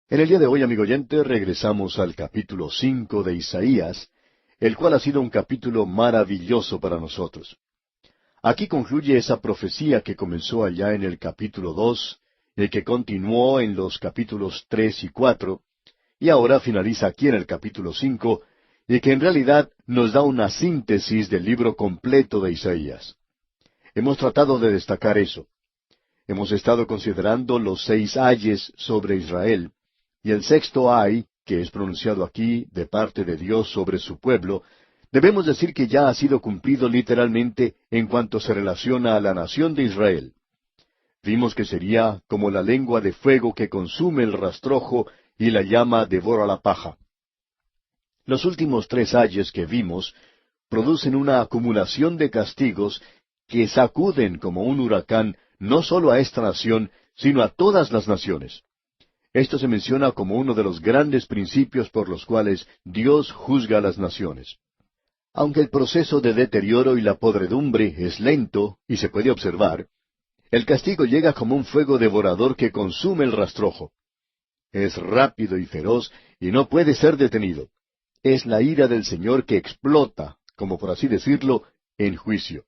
En el día de hoy, amigo oyente, regresamos al capítulo 5 de Isaías, el cual ha sido un capítulo maravilloso para nosotros. Aquí concluye esa profecía que comenzó allá en el capítulo 2, y que continuó en los capítulos 3 y 4, y ahora finaliza aquí en el capítulo 5, y que en realidad nos da una síntesis del libro completo de Isaías. Hemos tratado de destacar eso. Hemos estado considerando los 6 ayes sobre Israel, y el sexto ay, que es pronunciado aquí de parte de Dios sobre su pueblo, debemos decir que ya ha sido cumplido literalmente en cuanto se relaciona a la nación de Israel. Vimos que sería como la lengua de fuego que consume el rastrojo y la llama devora la paja. Los últimos 3 ayes que vimos producen una acumulación de castigos que sacuden como un huracán no solo a esta nación, sino a todas las naciones. Esto se menciona como uno de los grandes principios por los cuales Dios juzga a las naciones. Aunque el proceso de deterioro y la podredumbre es lento y se puede observar, el castigo llega como un fuego devorador que consume el rastrojo. Es rápido y feroz y no puede ser detenido. Es la ira del Señor que explota, como por así decirlo, en juicio.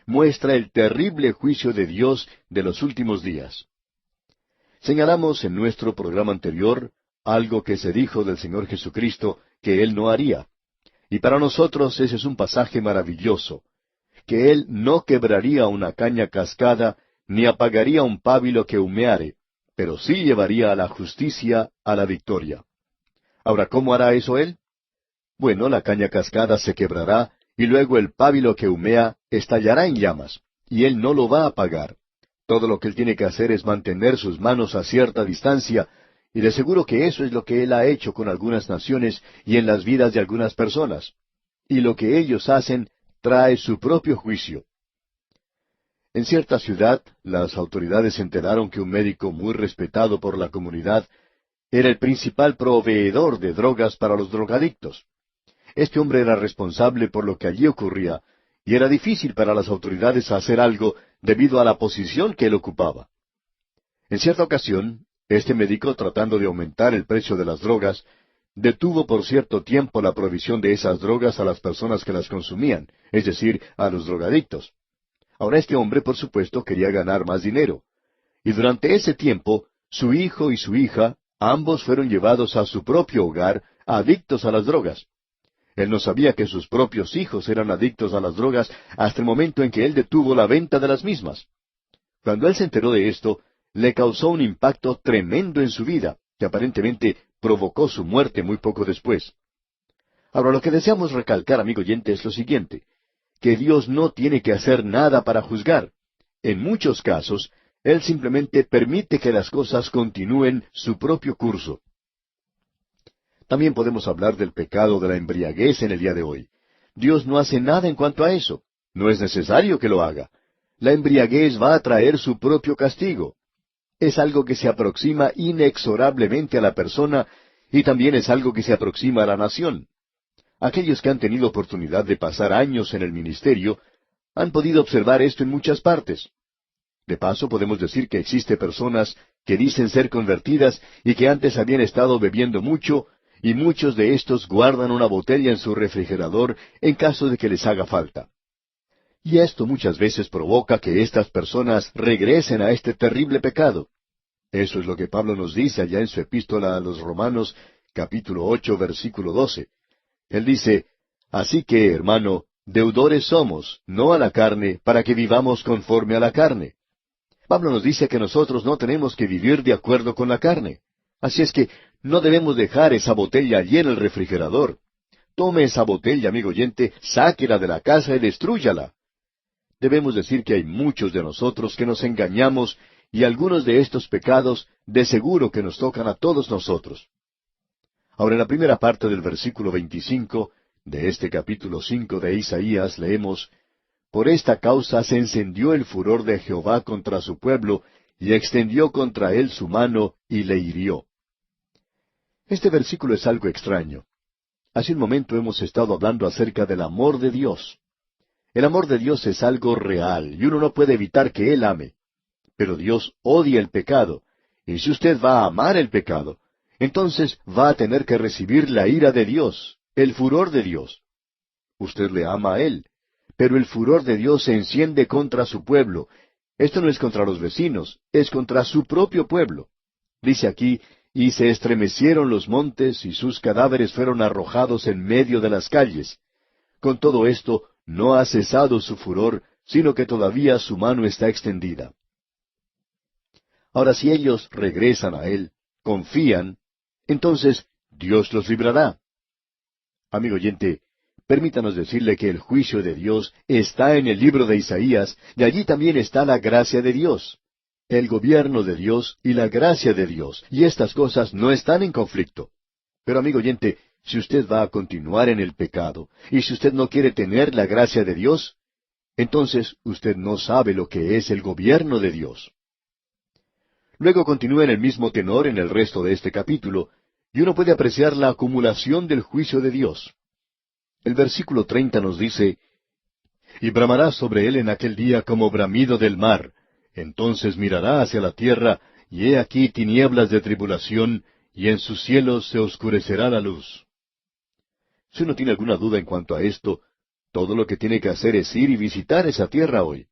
Muestra el terrible juicio de Dios de los últimos días. Señalamos en nuestro programa anterior algo que se dijo del Señor Jesucristo que Él no haría. Y para nosotros ese es un pasaje maravilloso, que Él no quebraría una caña cascada, ni apagaría un pábilo que humeare, pero sí llevaría a la justicia a la victoria. Ahora, ¿cómo hará eso Él? Bueno, la caña cascada se quebrará, y luego el pábilo que humea estallará en llamas, y Él no lo va a apagar. Todo lo que Él tiene que hacer es mantener sus manos a cierta distancia, y de seguro que eso es lo que Él ha hecho con algunas naciones y en las vidas de algunas personas. Y lo que ellos hacen trae su propio juicio. En cierta ciudad, las autoridades se enteraron que un médico muy respetado por la comunidad era el principal proveedor de drogas para los drogadictos. Este hombre era responsable por lo que allí ocurría, y era difícil para las autoridades hacer algo debido a la posición que él ocupaba. En cierta ocasión, este médico, tratando de aumentar el precio de las drogas, detuvo por cierto tiempo la provisión de esas drogas a las personas que las consumían, es decir, a los drogadictos. Ahora este hombre, por supuesto, quería ganar más dinero. Y durante ese tiempo, su hijo y su hija, ambos fueron llevados a su propio hogar, adictos a las drogas. Él no sabía que sus propios hijos eran adictos a las drogas hasta el momento en que él detuvo la venta de las mismas. Cuando él se enteró de esto, le causó un impacto tremendo en su vida, que aparentemente provocó su muerte muy poco después. Ahora, lo que deseamos recalcar, amigo oyente, es lo siguiente, que Dios no tiene que hacer nada para juzgar. En muchos casos, Él simplemente permite que las cosas continúen su propio curso. También podemos hablar del pecado de la embriaguez en el día de hoy. Dios no hace nada en cuanto a eso. No es necesario que lo haga. La embriaguez va a traer su propio castigo. Es algo que se aproxima inexorablemente a la persona y también es algo que se aproxima a la nación. Aquellos que han tenido oportunidad de pasar años en el ministerio han podido observar esto en muchas partes. De paso, podemos decir que existe personas que dicen ser convertidas y que antes habían estado bebiendo mucho, y muchos de estos guardan una botella en su refrigerador en caso de que les haga falta. Y esto muchas veces provoca que estas personas regresen a este terrible pecado. Eso es lo que Pablo nos dice allá en su epístola a los Romanos, capítulo 8, versículo 12. Él dice, así que, hermano, deudores somos, no a la carne, para que vivamos conforme a la carne. Pablo nos dice que nosotros no tenemos que vivir de acuerdo con la carne. Así es que no debemos dejar esa botella allí en el refrigerador. Tome esa botella, amigo oyente, sáquela de la casa y destrúyala. Debemos decir que hay muchos de nosotros que nos engañamos y algunos de estos pecados de seguro que nos tocan a todos nosotros. Ahora, en la primera parte del versículo 25 de este capítulo 5 de Isaías leemos, por esta causa se encendió el furor de Jehová contra su pueblo, y extendió contra él su mano, y le hirió. Este versículo es algo extraño. Hace un momento hemos estado hablando acerca del amor de Dios. El amor de Dios es algo real, y uno no puede evitar que Él ame. Pero Dios odia el pecado, y si usted va a amar el pecado, entonces va a tener que recibir la ira de Dios, el furor de Dios. Usted le ama a Él, pero el furor de Dios se enciende contra su pueblo. Esto no es contra los vecinos, es contra su propio pueblo. Dice aquí, y se estremecieron los montes, y sus cadáveres fueron arrojados en medio de las calles. Con todo esto, no ha cesado su furor, sino que todavía su mano está extendida. Ahora, si ellos regresan a Él, confían, entonces Dios los librará. Amigo oyente, permítanos decirle que el juicio de Dios está en el libro de Isaías, y allí también está la gracia de Dios. El gobierno de Dios y la gracia de Dios, y estas cosas no están en conflicto. Pero amigo oyente, si usted va a continuar en el pecado, y si usted no quiere tener la gracia de Dios, entonces usted no sabe lo que es el gobierno de Dios. Luego continúa en el mismo tenor en el resto de este capítulo, y uno puede apreciar la acumulación del juicio de Dios. El versículo 30 nos dice, «Y bramará sobre él en aquel día como bramido del mar. Entonces mirará hacia la tierra, y he aquí tinieblas de tribulación, y en sus cielos se oscurecerá la luz». Si uno tiene alguna duda en cuanto a esto, todo lo que tiene que hacer es ir y visitar esa tierra hoy.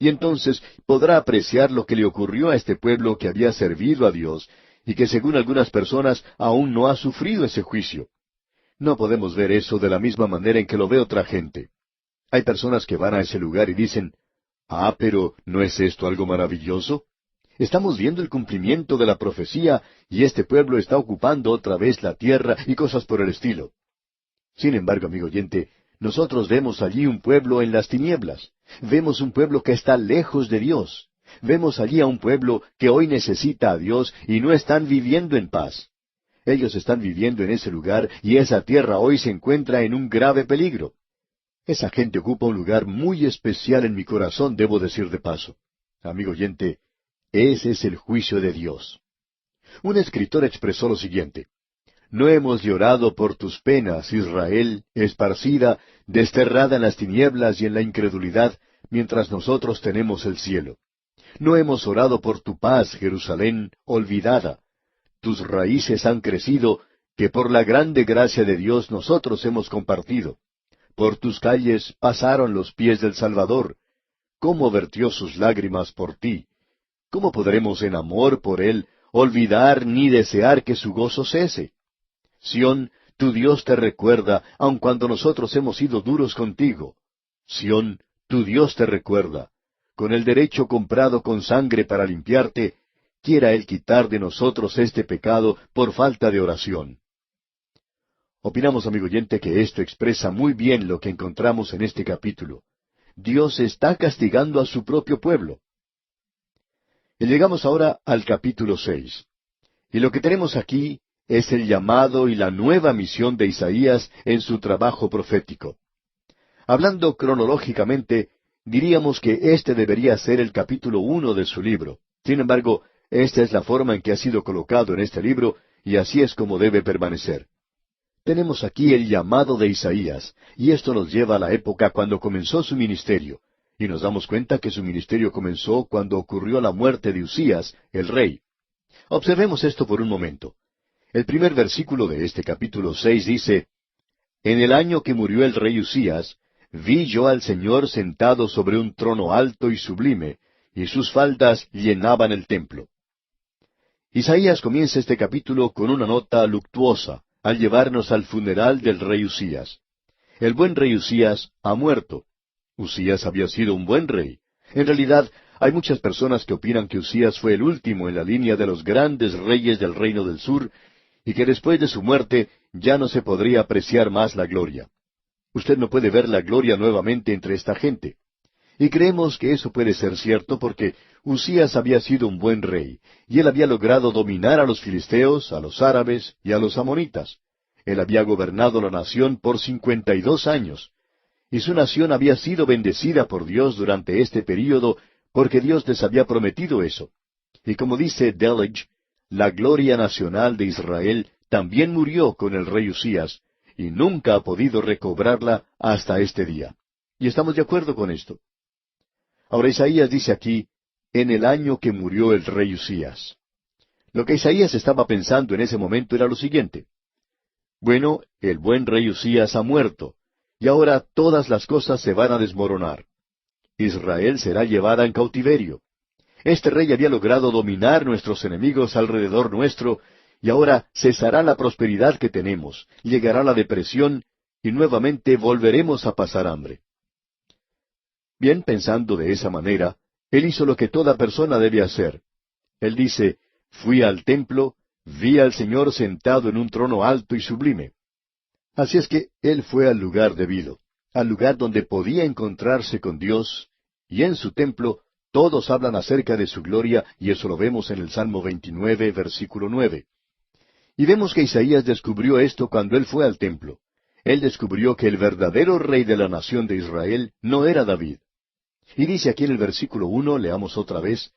Y entonces podrá apreciar lo que le ocurrió a este pueblo que había servido a Dios, y que según algunas personas aún no ha sufrido ese juicio. No podemos ver eso de la misma manera en que lo ve otra gente. Hay personas que van a ese lugar y dicen, pero ¿no es esto algo maravilloso? Estamos viendo el cumplimiento de la profecía y este pueblo está ocupando otra vez la tierra y cosas por el estilo. Sin embargo, amigo oyente, nosotros vemos allí un pueblo en las tinieblas. Vemos un pueblo que está lejos de Dios. Vemos allí a un pueblo que hoy necesita a Dios y no están viviendo en paz. Ellos están viviendo en ese lugar y esa tierra hoy se encuentra en un grave peligro. Esa gente ocupa un lugar muy especial en mi corazón, debo decir de paso. Amigo oyente, ese es el juicio de Dios. Un escritor expresó lo siguiente: «No hemos llorado por tus penas, Israel, esparcida, desterrada en las tinieblas y en la incredulidad, mientras nosotros tenemos el cielo. No hemos orado por tu paz, Jerusalén, olvidada. Tus raíces han crecido, que por la grande gracia de Dios nosotros hemos compartido. Por tus calles pasaron los pies del Salvador. ¿Cómo vertió sus lágrimas por ti? ¿Cómo podremos en amor por él olvidar ni desear que su gozo cese? Sión, tu Dios te recuerda, aun cuando nosotros hemos sido duros contigo. Sión, tu Dios te recuerda. Con el derecho comprado con sangre para limpiarte, quiera Él quitar de nosotros este pecado por falta de oración». Opinamos, amigo oyente, que esto expresa muy bien lo que encontramos en este capítulo. Dios está castigando a su propio pueblo. Y llegamos ahora al capítulo 6. Y lo que tenemos aquí es el llamado y la nueva misión de Isaías en su trabajo profético. Hablando cronológicamente, diríamos que este debería ser el capítulo 1 de su libro. Sin embargo, esta es la forma en que ha sido colocado en este libro, y así es como debe permanecer. Tenemos aquí el llamado de Isaías, y esto nos lleva a la época cuando comenzó su ministerio, y nos damos cuenta que su ministerio comenzó cuando ocurrió la muerte de Usías, el rey. Observemos esto por un momento. El primer versículo de este capítulo 6 dice, «En el año que murió el rey Usías, vi yo al Señor sentado sobre un trono alto y sublime, y sus faldas llenaban el templo». Isaías comienza este capítulo con una nota luctuosa, al llevarnos al funeral del rey Usías. El buen rey Usías ha muerto. Usías había sido un buen rey. En realidad, hay muchas personas que opinan que Usías fue el último en la línea de los grandes reyes del reino del sur, y que después de su muerte ya no se podría apreciar más la gloria. Usted no puede ver la gloria nuevamente entre esta gente. Y creemos que eso puede ser cierto porque Usías había sido un buen rey, y él había logrado dominar a los filisteos, a los árabes y a los amonitas. Él había gobernado la nación por 52 años, y su nación había sido bendecida por Dios durante este período porque Dios les había prometido eso. Y como dice Delitzsch, la gloria nacional de Israel también murió con el rey Usías, y nunca ha podido recobrarla hasta este día. Y estamos de acuerdo con esto. Ahora Isaías dice aquí, «en el año que murió el rey Usías». Lo que Isaías estaba pensando en ese momento era lo siguiente. Bueno, el buen rey Usías ha muerto, y ahora todas las cosas se van a desmoronar. Israel será llevada en cautiverio. Este rey había logrado dominar nuestros enemigos alrededor nuestro, y ahora cesará la prosperidad que tenemos, llegará la depresión, y nuevamente volveremos a pasar hambre. Bien, pensando de esa manera, él hizo lo que toda persona debe hacer. Él dice, fui al templo, vi al Señor sentado en un trono alto y sublime. Así es que él fue al lugar debido, al lugar donde podía encontrarse con Dios, y en su templo todos hablan acerca de su gloria, y eso lo vemos en el Salmo 29, versículo 9. Y vemos que Isaías descubrió esto cuando él fue al templo. Él descubrió que el verdadero rey de la nación de Israel no era David. Y dice aquí en el versículo 1, leamos otra vez,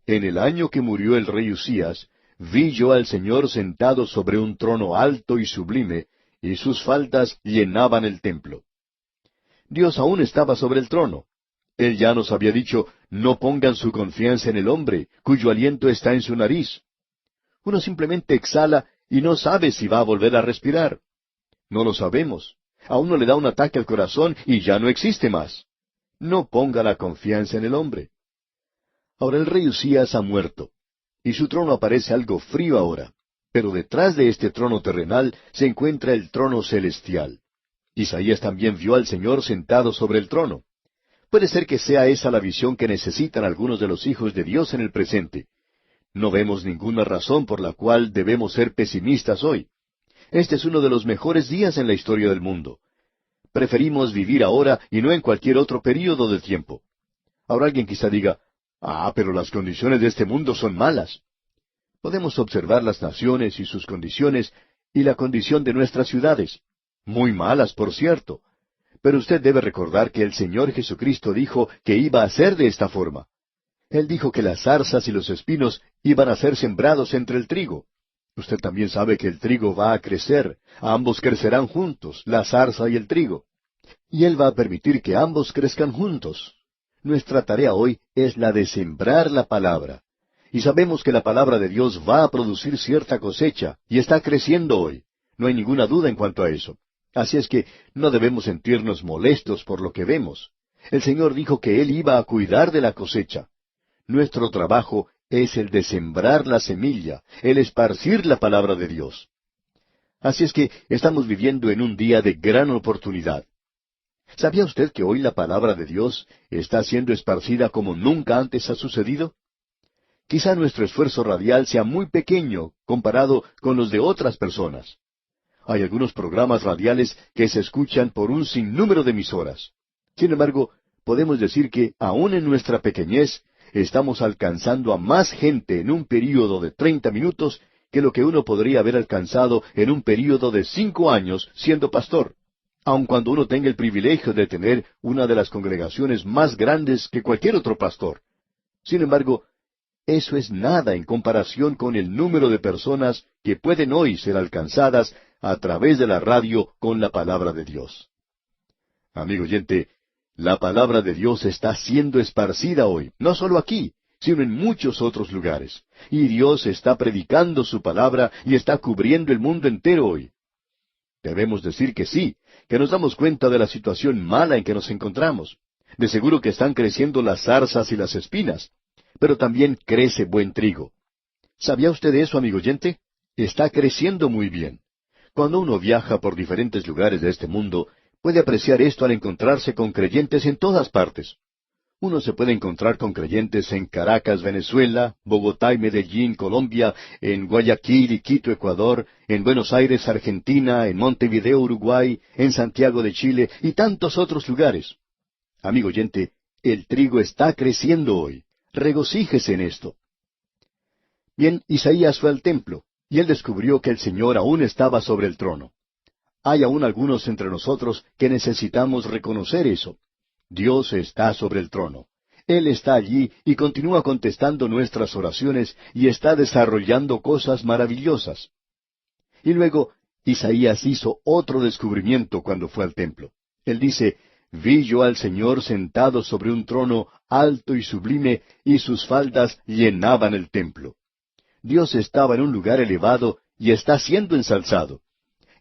en el año que murió el rey Usías, vi yo al Señor sentado sobre un trono alto y sublime, y sus faldas llenaban el templo. Dios aún estaba sobre el trono. Él ya nos había dicho, no pongan su confianza en el hombre, cuyo aliento está en su nariz. Uno simplemente exhala y no sabe si va a volver a respirar. No lo sabemos. A uno le da un ataque al corazón y ya no existe más. No ponga la confianza en el hombre. Ahora el rey Usías ha muerto, y su trono aparece algo frío ahora, pero detrás de este trono terrenal se encuentra el trono celestial. Isaías también vio al Señor sentado sobre el trono. Puede ser que sea esa la visión que necesitan algunos de los hijos de Dios en el presente. No vemos ninguna razón por la cual debemos ser pesimistas hoy. Este es uno de los mejores días en la historia del mundo. Preferimos vivir ahora y no en cualquier otro período de tiempo. Ahora alguien quizá diga, pero las condiciones de este mundo son malas. Podemos observar las naciones y sus condiciones y la condición de nuestras ciudades. Muy malas, por cierto. Pero usted debe recordar que el Señor Jesucristo dijo que iba a ser de esta forma. Él dijo que las zarzas y los espinos iban a ser sembrados entre el trigo. Usted también sabe que el trigo va a crecer. Ambos crecerán juntos, la zarza y el trigo. Y Él va a permitir que ambos crezcan juntos. Nuestra tarea hoy es la de sembrar la palabra. Y sabemos que la palabra de Dios va a producir cierta cosecha, y está creciendo hoy. No hay ninguna duda en cuanto a eso. Así es que no debemos sentirnos molestos por lo que vemos. El Señor dijo que Él iba a cuidar de la cosecha. Nuestro trabajo es el de sembrar la semilla, el esparcir la palabra de Dios. Así es que estamos viviendo en un día de gran oportunidad. ¿Sabía usted que hoy la palabra de Dios está siendo esparcida como nunca antes ha sucedido? Quizá nuestro esfuerzo radial sea muy pequeño comparado con los de otras personas. Hay algunos programas radiales que se escuchan por un sinnúmero de emisoras. Sin embargo, podemos decir que, aun en nuestra pequeñez, estamos alcanzando a más gente en un período de 30 minutos que lo que uno podría haber alcanzado en un período de 5 años siendo pastor, aun cuando uno tenga el privilegio de tener una de las congregaciones más grandes que cualquier otro pastor. Sin embargo, eso es nada en comparación con el número de personas que pueden hoy ser alcanzadas a través de la radio con la palabra de Dios. Amigo oyente, la palabra de Dios está siendo esparcida hoy, no solo aquí, sino en muchos otros lugares. Y Dios está predicando su palabra y está cubriendo el mundo entero hoy. Debemos decir que sí, que nos damos cuenta de la situación mala en que nos encontramos. De seguro que están creciendo las zarzas y las espinas, pero también crece buen trigo. ¿Sabía usted eso, amigo oyente? Está creciendo muy bien. Cuando uno viaja por diferentes lugares de este mundo, puede apreciar esto al encontrarse con creyentes en todas partes. Uno se puede encontrar con creyentes en Caracas, Venezuela, Bogotá y Medellín, Colombia, en Guayaquil y Quito, Ecuador, en Buenos Aires, Argentina, en Montevideo, Uruguay, en Santiago de Chile y tantos otros lugares. Amigo oyente, el trigo está creciendo hoy. Regocíjese en esto. Bien, Isaías fue al templo, y él descubrió que el Señor aún estaba sobre el trono. Hay aún algunos entre nosotros que necesitamos reconocer eso. Dios está sobre el trono. Él está allí y continúa contestando nuestras oraciones y está desarrollando cosas maravillosas. Y luego, Isaías hizo otro descubrimiento cuando fue al templo. Él dice, vi yo al Señor sentado sobre un trono alto y sublime, y sus faldas llenaban el templo. Dios estaba en un lugar elevado y está siendo ensalzado.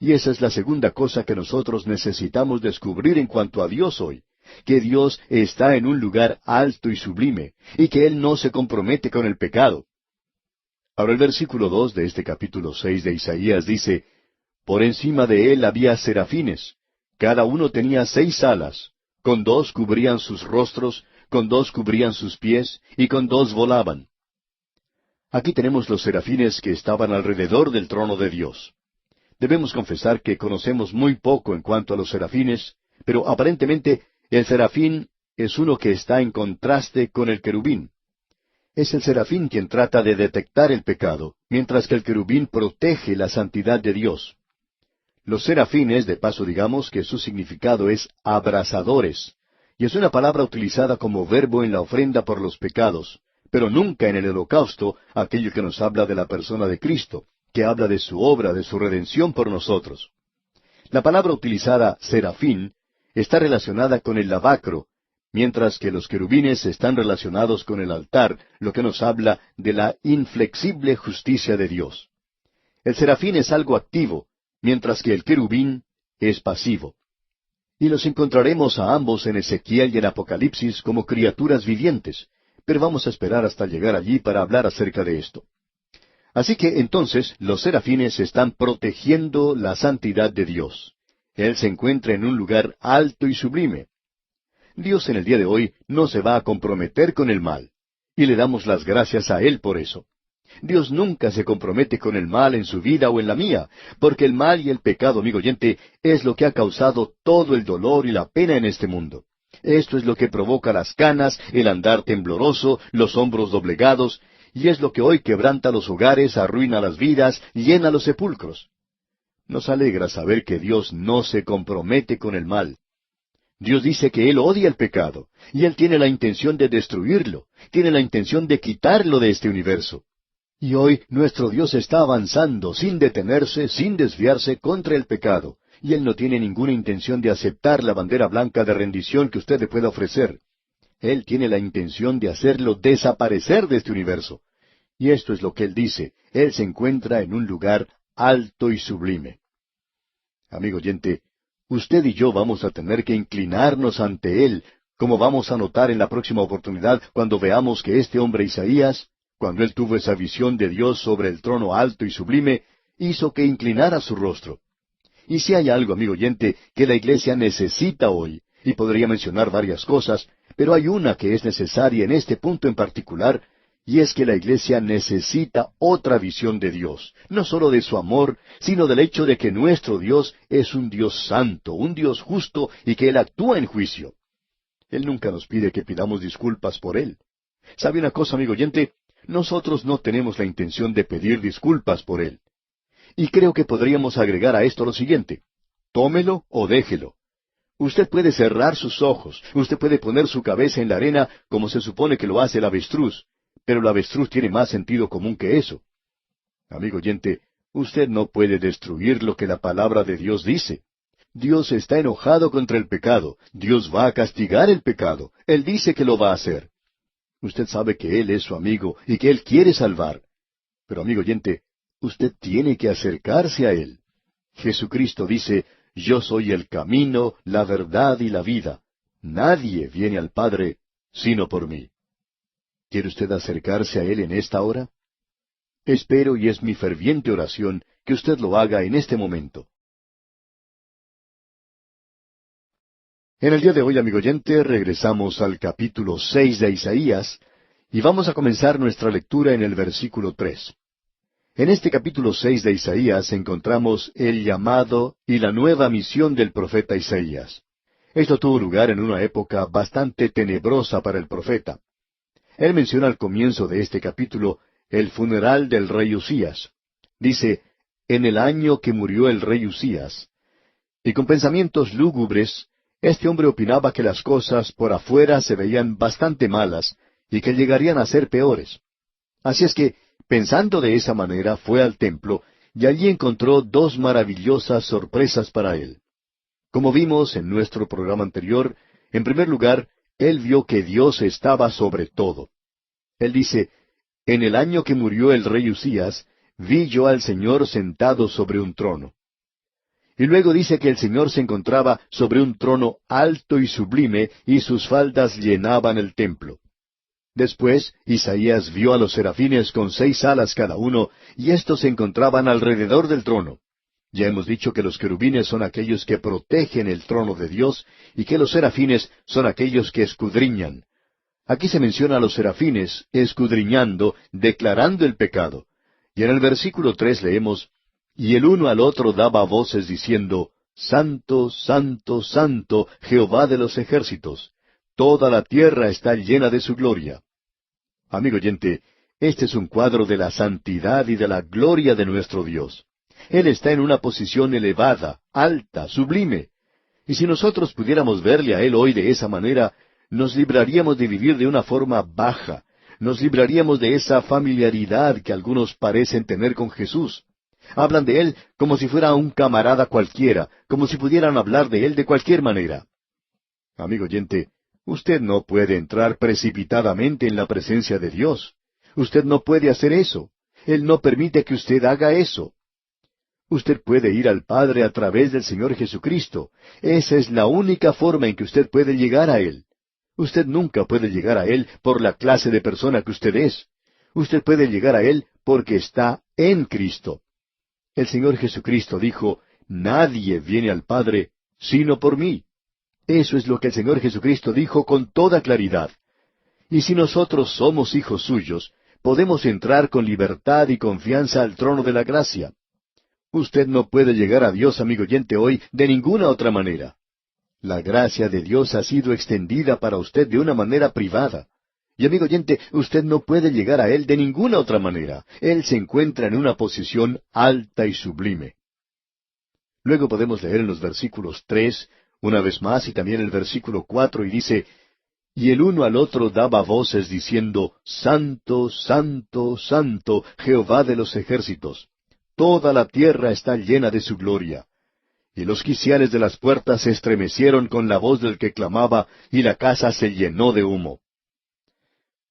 Y esa es la segunda cosa que nosotros necesitamos descubrir en cuanto a Dios hoy, que Dios está en un lugar alto y sublime, y que Él no se compromete con el pecado. Ahora el versículo 2 de este capítulo 6 de Isaías dice, por encima de Él había serafines, cada uno tenía 6 alas, con 2 cubrían sus rostros, con 2 cubrían sus pies, y con 2 volaban. Aquí tenemos los serafines que estaban alrededor del trono de Dios. Debemos confesar que conocemos muy poco en cuanto a los serafines, pero aparentemente el serafín es uno que está en contraste con el querubín. Es el serafín quien trata de detectar el pecado, mientras que el querubín protege la santidad de Dios. Los serafines, de paso digamos que su significado es abrasadores, y es una palabra utilizada como verbo en la ofrenda por los pecados, pero nunca en el holocausto, aquello que nos habla de la persona de Cristo, que habla de su obra, de su redención por nosotros. La palabra utilizada serafín está relacionada con el lavacro, mientras que los querubines están relacionados con el altar, lo que nos habla de la inflexible justicia de Dios. El serafín es algo activo, mientras que el querubín es pasivo. Y los encontraremos a ambos en Ezequiel y en Apocalipsis como criaturas vivientes, pero vamos a esperar hasta llegar allí para hablar acerca de esto. Así que entonces los serafines están protegiendo la santidad de Dios. Él se encuentra en un lugar alto y sublime. Dios en el día de hoy no se va a comprometer con el mal, y le damos las gracias a Él por eso. Dios nunca se compromete con el mal en su vida o en la mía, porque el mal y el pecado, amigo oyente, es lo que ha causado todo el dolor y la pena en este mundo. Esto es lo que provoca las canas, el andar tembloroso, los hombros doblegados, y es lo que hoy quebranta los hogares, arruina las vidas, llena los sepulcros. Nos alegra saber que Dios no se compromete con el mal. Dios dice que Él odia el pecado, y Él tiene la intención de destruirlo, tiene la intención de quitarlo de este universo. Y hoy nuestro Dios está avanzando sin detenerse, sin desviarse contra el pecado, y Él no tiene ninguna intención de aceptar la bandera blanca de rendición que usted le pueda ofrecer. Él tiene la intención de hacerlo desaparecer de este universo. Y esto es lo que Él dice, Él se encuentra en un lugar alto y sublime. Amigo oyente, usted y yo vamos a tener que inclinarnos ante Él, como vamos a notar en la próxima oportunidad cuando veamos que este hombre Isaías, cuando él tuvo esa visión de Dios sobre el trono alto y sublime, hizo que inclinara su rostro. Y si hay algo, amigo oyente, que la iglesia necesita hoy, y podría mencionar varias cosas, pero hay una que es necesaria en este punto en particular, y es que la iglesia necesita otra visión de Dios, no sólo de su amor, sino del hecho de que nuestro Dios es un Dios santo, un Dios justo, y que Él actúa en juicio. Él nunca nos pide que pidamos disculpas por Él. ¿Sabe una cosa, amigo oyente? Nosotros no tenemos la intención de pedir disculpas por Él. Y creo que podríamos agregar a esto lo siguiente: tómelo o déjelo. Usted puede cerrar sus ojos, usted puede poner su cabeza en la arena como se supone que lo hace el avestruz, pero el avestruz tiene más sentido común que eso. Amigo oyente, usted no puede destruir lo que la palabra de Dios dice. Dios está enojado contra el pecado, Dios va a castigar el pecado, Él dice que lo va a hacer. Usted sabe que Él es su amigo y que Él quiere salvar. Pero amigo oyente, usted tiene que acercarse a Él. Jesucristo dice, yo soy el camino, la verdad y la vida. Nadie viene al Padre sino por mí. ¿Quiere usted acercarse a Él en esta hora? Espero, y es mi ferviente oración, que usted lo haga en este momento. En el día de hoy, amigo oyente, regresamos al capítulo 6 de Isaías, y vamos a comenzar nuestra lectura en el versículo 3. En este capítulo 6 de Isaías encontramos el llamado y la nueva misión del profeta Isaías. Esto tuvo lugar en una época bastante tenebrosa para el profeta. Él menciona al comienzo de este capítulo el funeral del rey Usías. Dice, en el año que murió el rey Usías. Y con pensamientos lúgubres, este hombre opinaba que las cosas por afuera se veían bastante malas y que llegarían a ser peores. Así es que, pensando de esa manera, fue al templo y allí encontró 2 maravillosas sorpresas para él. Como vimos en nuestro programa anterior, en primer lugar, él vio que Dios estaba sobre todo. Él dice, En el año que murió el rey Usías, vi yo al Señor sentado sobre un trono. Y luego dice que el Señor se encontraba sobre un trono alto y sublime, y sus faldas llenaban el templo. Después, Isaías vio a los serafines con 6 alas cada uno, y éstos se encontraban alrededor del trono. Ya hemos dicho que los querubines son aquellos que protegen el trono de Dios, y que los serafines son aquellos que escudriñan. Aquí se menciona a los serafines escudriñando, declarando el pecado. Y en el versículo 3 leemos, y el uno al otro daba voces diciendo, Santo, Santo, Santo, Jehová de los ejércitos. Toda la tierra está llena de su gloria. Amigo oyente, este es un cuadro de la santidad y de la gloria de nuestro Dios. Él está en una posición elevada, alta, sublime. Y si nosotros pudiéramos verle a Él hoy de esa manera, nos libraríamos de vivir de una forma baja, nos libraríamos de esa familiaridad que algunos parecen tener con Jesús. Hablan de Él como si fuera un camarada cualquiera, como si pudieran hablar de Él de cualquier manera. Amigo oyente, usted no puede entrar precipitadamente en la presencia de Dios. Usted no puede hacer eso. Él no permite que usted haga eso. Usted puede ir al Padre a través del Señor Jesucristo. Esa es la única forma en que usted puede llegar a Él. Usted nunca puede llegar a Él por la clase de persona que usted es. Usted puede llegar a Él porque está en Cristo. El Señor Jesucristo dijo, Nadie viene al Padre sino por mí. Eso es lo que el Señor Jesucristo dijo con toda claridad. Y si nosotros somos hijos suyos, podemos entrar con libertad y confianza al trono de la gracia. Usted no puede llegar a Dios, amigo oyente, hoy de ninguna otra manera. La gracia de Dios ha sido extendida para usted de una manera privada. Y amigo oyente, usted no puede llegar a Él de ninguna otra manera. Él se encuentra en una posición alta y sublime. Luego podemos leer en los versículos 3, una vez más, y también el versículo 4, y dice, y el uno al otro daba voces diciendo, Santo, Santo, Santo, Jehová de los ejércitos. Toda la tierra está llena de su gloria. Y los quiciales de las puertas se estremecieron con la voz del que clamaba, y la casa se llenó de humo.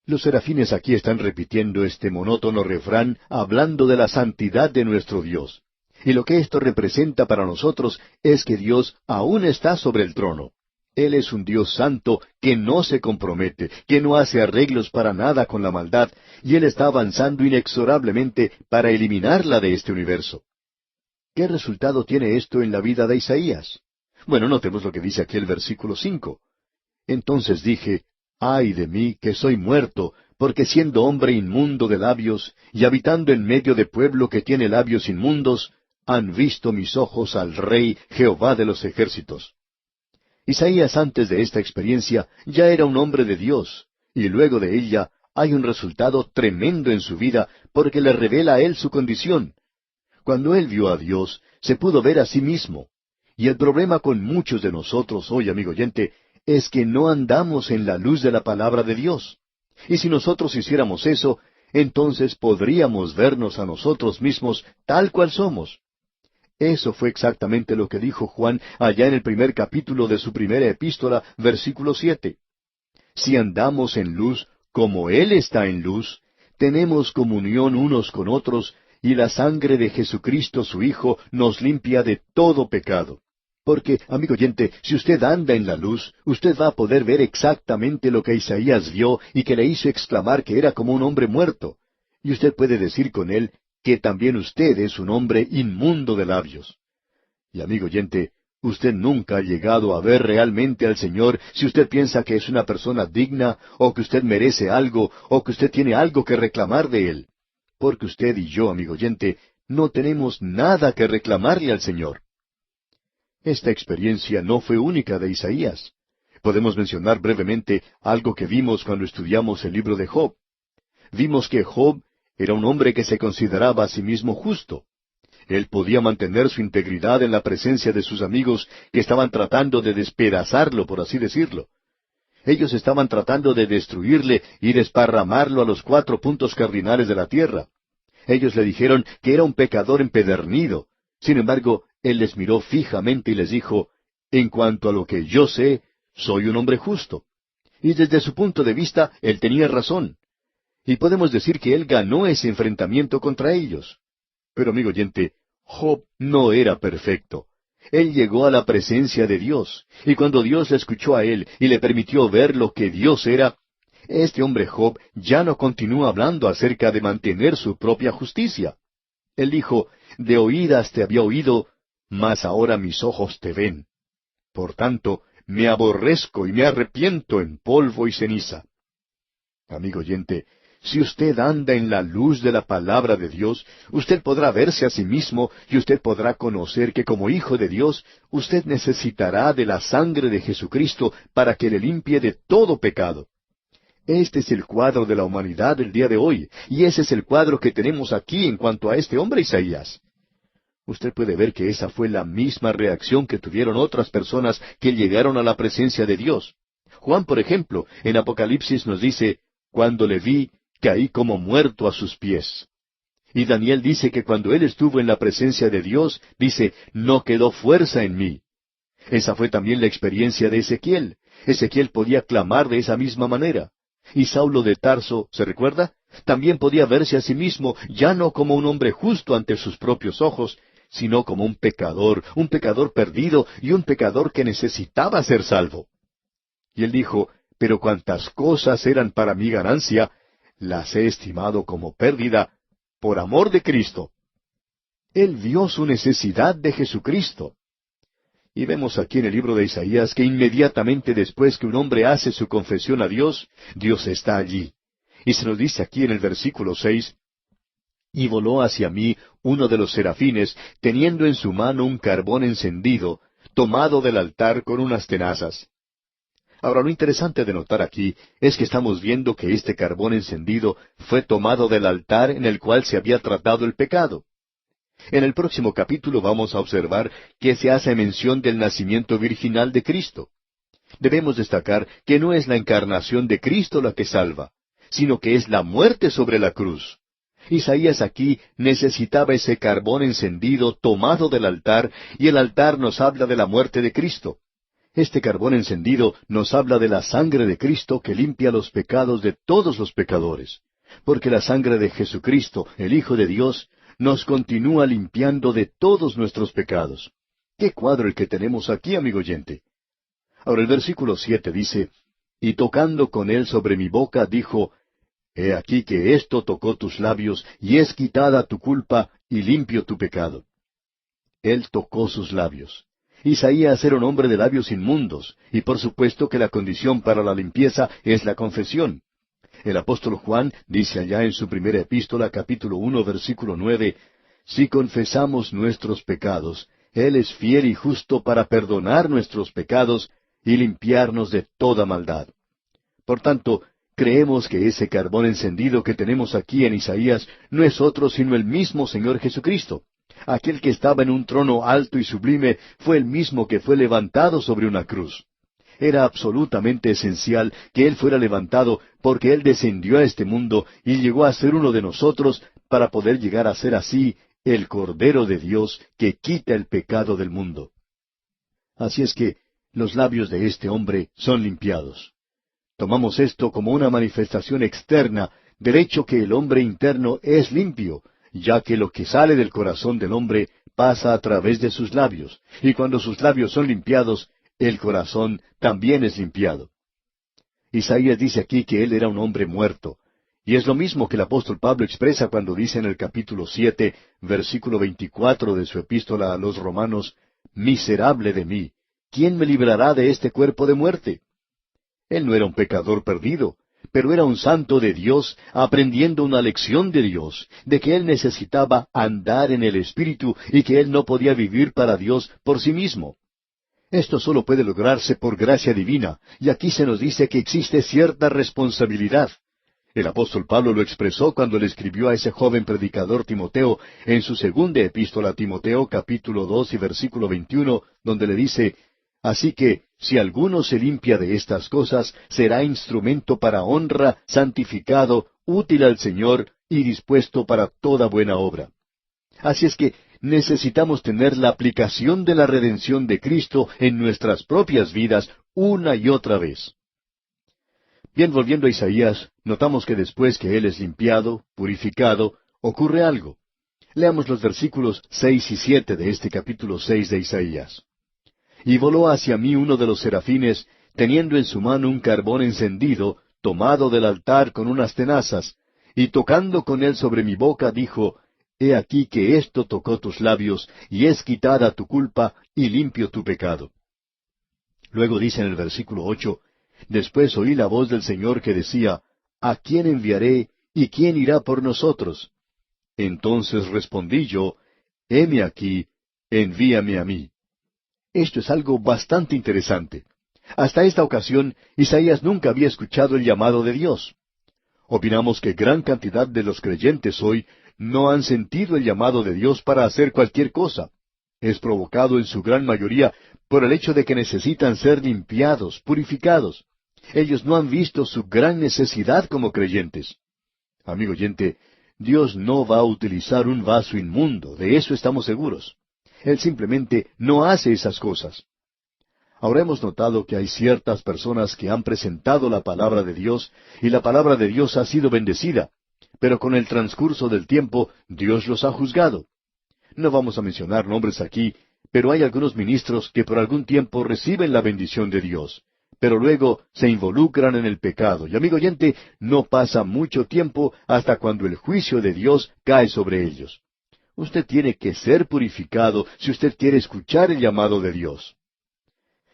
Los serafines aquí están repitiendo este monótono refrán, hablando de la santidad de nuestro Dios. Y lo que esto representa para nosotros es que Dios aún está sobre el trono. Él es un Dios santo que no se compromete, que no hace arreglos para nada con la maldad, y Él está avanzando inexorablemente para eliminarla de este universo. ¿Qué resultado tiene esto en la vida de Isaías? Bueno, notemos lo que dice aquí el versículo 5. Entonces dije, ay de mí, que soy muerto, porque siendo hombre inmundo de labios, y habitando en medio de pueblo que tiene labios inmundos, han visto mis ojos al Rey Jehová de los ejércitos. Isaías antes de esta experiencia ya era un hombre de Dios, y luego de ella hay un resultado tremendo en su vida porque le revela a él su condición. Cuando él vio a Dios, se pudo ver a sí mismo. Y el problema con muchos de nosotros hoy, amigo oyente, es que no andamos en la luz de la palabra de Dios. Y si nosotros hiciéramos eso, entonces podríamos vernos a nosotros mismos tal cual somos. Eso fue exactamente lo que dijo Juan allá en el primer capítulo de su primera epístola, versículo 7. Si andamos en luz, como Él está en luz, tenemos comunión unos con otros, y la sangre de Jesucristo su Hijo nos limpia de todo pecado. Porque, amigo oyente, si usted anda en la luz, usted va a poder ver exactamente lo que Isaías vio y que le hizo exclamar que era como un hombre muerto. Y usted puede decir con él que también usted es un hombre inmundo de labios. Y amigo oyente, usted nunca ha llegado a ver realmente al Señor si usted piensa que es una persona digna, o que usted merece algo, o que usted tiene algo que reclamar de Él. Porque usted y yo, amigo oyente, no tenemos nada que reclamarle al Señor. Esta experiencia no fue única de Isaías. Podemos mencionar brevemente algo que vimos cuando estudiamos el libro de Job. Vimos que Job era un hombre que se consideraba a sí mismo justo. Él podía mantener su integridad en la presencia de sus amigos que estaban tratando de despedazarlo, por así decirlo. Ellos estaban tratando de destruirle y desparramarlo a los 4 puntos cardinales de la tierra. Ellos le dijeron que era un pecador empedernido. Sin embargo, él les miró fijamente y les dijo, en cuanto a lo que yo sé, soy un hombre justo. Y desde su punto de vista, él tenía razón. Y podemos decir que él ganó ese enfrentamiento contra ellos. Pero amigo oyente, Job no era perfecto. Él llegó a la presencia de Dios, y cuando Dios le escuchó a él y le permitió ver lo que Dios era, este hombre Job ya no continúa hablando acerca de mantener su propia justicia. Él dijo, de oídas te había oído, mas ahora mis ojos te ven. Por tanto, me aborrezco y me arrepiento en polvo y ceniza. Amigo oyente, si usted anda en la luz de la palabra de Dios, usted podrá verse a sí mismo y usted podrá conocer que como hijo de Dios, usted necesitará de la sangre de Jesucristo para que le limpie de todo pecado. Este es el cuadro de la humanidad del día de hoy, y ese es el cuadro que tenemos aquí en cuanto a este hombre Isaías. Usted puede ver que esa fue la misma reacción que tuvieron otras personas que llegaron a la presencia de Dios. Juan, por ejemplo, en Apocalipsis nos dice, cuando le vi, caí como muerto a sus pies. Y Daniel dice que cuando él estuvo en la presencia de Dios, dice, no quedó fuerza en mí. Esa fue también la experiencia de Ezequiel. Ezequiel podía clamar de esa misma manera. Y Saulo de Tarso, ¿se recuerda? También podía verse a sí mismo ya no como un hombre justo ante sus propios ojos, sino como un pecador perdido y un pecador que necesitaba ser salvo. Y él dijo, pero cuantas cosas eran para mi ganancia, las he estimado como pérdida por amor de Cristo. Él vio su necesidad de Jesucristo. Y vemos aquí en el libro de Isaías que inmediatamente después que un hombre hace su confesión a Dios, Dios está allí. Y se nos dice aquí en el versículo 6, y voló hacia mí uno de los serafines, teniendo en su mano un carbón encendido, tomado del altar con unas tenazas. Ahora, lo interesante de notar aquí es que estamos viendo que este carbón encendido fue tomado del altar en el cual se había tratado el pecado. En el próximo capítulo vamos a observar que se hace mención del nacimiento virginal de Cristo. Debemos destacar que no es la encarnación de Cristo la que salva, sino que es la muerte sobre la cruz. Isaías aquí necesitaba ese carbón encendido tomado del altar, y el altar nos habla de la muerte de Cristo. Este carbón encendido nos habla de la sangre de Cristo que limpia los pecados de todos los pecadores, porque la sangre de Jesucristo, el Hijo de Dios, nos continúa limpiando de todos nuestros pecados. ¡Qué cuadro el que tenemos aquí, amigo oyente! Ahora el versículo 7 dice, y tocando con él sobre mi boca, dijo, he aquí que esto tocó tus labios, y es quitada tu culpa, y limpio tu pecado. Él tocó sus labios. Isaías era un hombre de labios inmundos, y por supuesto que la condición para la limpieza es la confesión. El apóstol Juan dice allá en su primera epístola, capítulo 1, versículo 9, si confesamos nuestros pecados, Él es fiel y justo para perdonar nuestros pecados y limpiarnos de toda maldad. Por tanto, creemos que ese carbón encendido que tenemos aquí en Isaías no es otro sino el mismo Señor Jesucristo. Aquel que estaba en un trono alto y sublime fue el mismo que fue levantado sobre una cruz. Era absolutamente esencial que Él fuera levantado porque Él descendió a este mundo y llegó a ser uno de nosotros para poder llegar a ser así el Cordero de Dios que quita el pecado del mundo. Así es que los labios de este hombre son limpiados. Tomamos esto como una manifestación externa del hecho que el hombre interno es limpio, ya que lo que sale del corazón del hombre pasa a través de sus labios, y cuando sus labios son limpiados, el corazón también es limpiado. Isaías dice aquí que él era un hombre muerto, y es lo mismo que el apóstol Pablo expresa cuando dice en el capítulo 7, versículo 24 de su epístola a los Romanos, miserable de mí, ¿quién me librará de este cuerpo de muerte? Él no era un pecador perdido, pero era un santo de Dios aprendiendo una lección de Dios, de que él necesitaba andar en el Espíritu y que él no podía vivir para Dios por sí mismo. Esto solo puede lograrse por gracia divina, y aquí se nos dice que existe cierta responsabilidad. El apóstol Pablo lo expresó cuando le escribió a ese joven predicador Timoteo en su segunda epístola a Timoteo, capítulo 2 y versículo 21, donde le dice, así que, si alguno se limpia de estas cosas, será instrumento para honra, santificado, útil al Señor y dispuesto para toda buena obra. Así es que necesitamos tener la aplicación de la redención de Cristo en nuestras propias vidas una y otra vez. Bien, volviendo a Isaías, notamos que después que él es limpiado, purificado, ocurre algo. Leamos los versículos 6 y 7 de este capítulo 6 de Isaías. Y voló hacia mí uno de los serafines, teniendo en su mano un carbón encendido, tomado del altar con unas tenazas, y tocando con él sobre mi boca, dijo, He aquí que esto tocó tus labios, y es quitada tu culpa, y limpio tu pecado. Luego dice en el versículo 8, Después oí la voz del Señor que decía, ¿A quién enviaré, y quién irá por nosotros? Entonces respondí yo, Heme aquí, envíame a mí. Esto es algo bastante interesante. Hasta esta ocasión, Isaías nunca había escuchado el llamado de Dios. Opinamos que gran cantidad de los creyentes hoy no han sentido el llamado de Dios para hacer cualquier cosa. Es provocado en su gran mayoría por el hecho de que necesitan ser limpiados, purificados. Ellos no han visto su gran necesidad como creyentes. Amigo oyente, Dios no va a utilizar un vaso inmundo, de eso estamos seguros. Él simplemente no hace esas cosas. Ahora hemos notado que hay ciertas personas que han presentado la palabra de Dios y la palabra de Dios ha sido bendecida, pero con el transcurso del tiempo Dios los ha juzgado. No vamos a mencionar nombres aquí, pero hay algunos ministros que por algún tiempo reciben la bendición de Dios, pero luego se involucran en el pecado. Y amigo oyente, no pasa mucho tiempo hasta cuando el juicio de Dios cae sobre ellos. Usted tiene que ser purificado si usted quiere escuchar el llamado de Dios.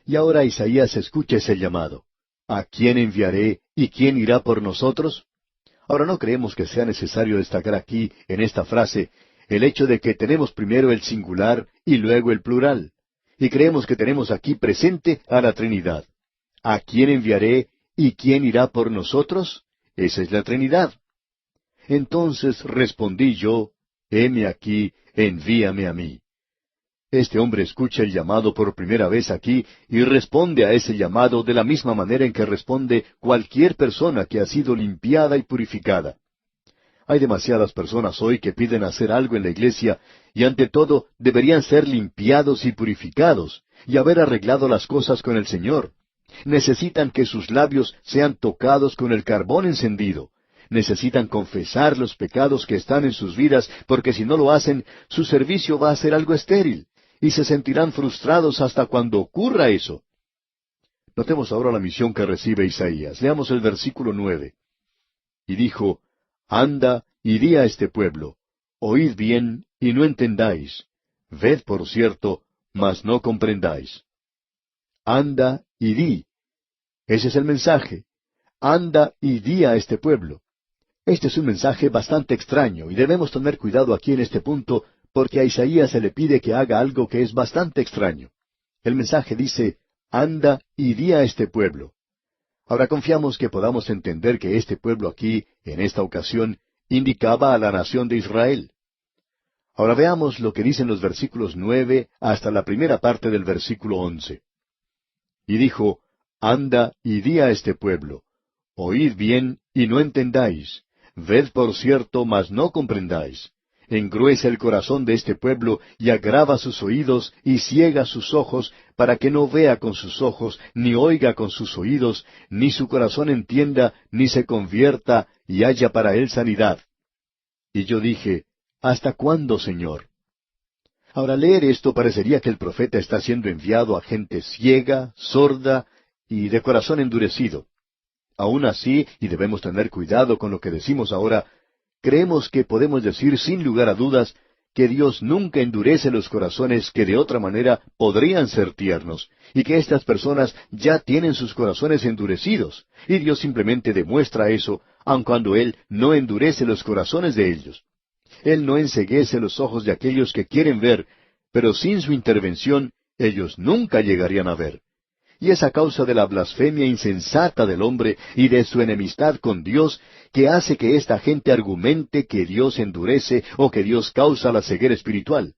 Y ahora Isaías escucha ese llamado. ¿A quién enviaré y quién irá por nosotros? Ahora no creemos que sea necesario destacar aquí, en esta frase, el hecho de que tenemos primero el singular y luego el plural. Y creemos que tenemos aquí presente a la Trinidad. ¿A quién enviaré y quién irá por nosotros? Esa es la Trinidad. Entonces respondí yo, heme aquí, envíame a mí. Este hombre escucha el llamado por primera vez aquí y responde a ese llamado de la misma manera en que responde cualquier persona que ha sido limpiada y purificada. Hay demasiadas personas hoy que piden hacer algo en la iglesia y ante todo deberían ser limpiados y purificados y haber arreglado las cosas con el Señor. Necesitan que sus labios sean tocados con el carbón encendido. Necesitan confesar los pecados que están en sus vidas, porque si no lo hacen, su servicio va a ser algo estéril, y se sentirán frustrados hasta cuando ocurra eso. Notemos ahora la misión que recibe Isaías. Leamos el versículo 9. Y dijo, Anda y di a este pueblo, oíd bien y no entendáis, ved por cierto, mas no comprendáis. Anda y di. Ese es el mensaje. Anda y di a este pueblo. Este es un mensaje bastante extraño y debemos tener cuidado aquí en este punto porque a Isaías se le pide que haga algo que es bastante extraño. El mensaje dice, Anda y di a este pueblo. Ahora confiamos que podamos entender que este pueblo aquí, en esta ocasión, indicaba a la nación de Israel. Ahora veamos lo que dicen los versículos 9 hasta la primera parte del versículo 11. Y dijo, Anda y di a este pueblo, oíd bien y no entendáis, ved por cierto, mas no comprendáis. Engruesa el corazón de este pueblo y agrava sus oídos y ciega sus ojos, para que no vea con sus ojos, ni oiga con sus oídos, ni su corazón entienda, ni se convierta, y haya para él sanidad. Y yo dije, ¿hasta cuándo, Señor? Ahora leer esto parecería que el profeta está siendo enviado a gente ciega, sorda y de corazón endurecido. Aún así, y debemos tener cuidado con lo que decimos ahora, creemos que podemos decir sin lugar a dudas que Dios nunca endurece los corazones que de otra manera podrían ser tiernos, y que estas personas ya tienen sus corazones endurecidos, y Dios simplemente demuestra eso, aun cuando Él no endurece los corazones de ellos. Él no enceguece los ojos de aquellos que quieren ver, pero sin su intervención ellos nunca llegarían a ver. Y es a causa de la blasfemia insensata del hombre y de su enemistad con Dios que hace que esta gente argumente que Dios endurece o que Dios causa la ceguera espiritual.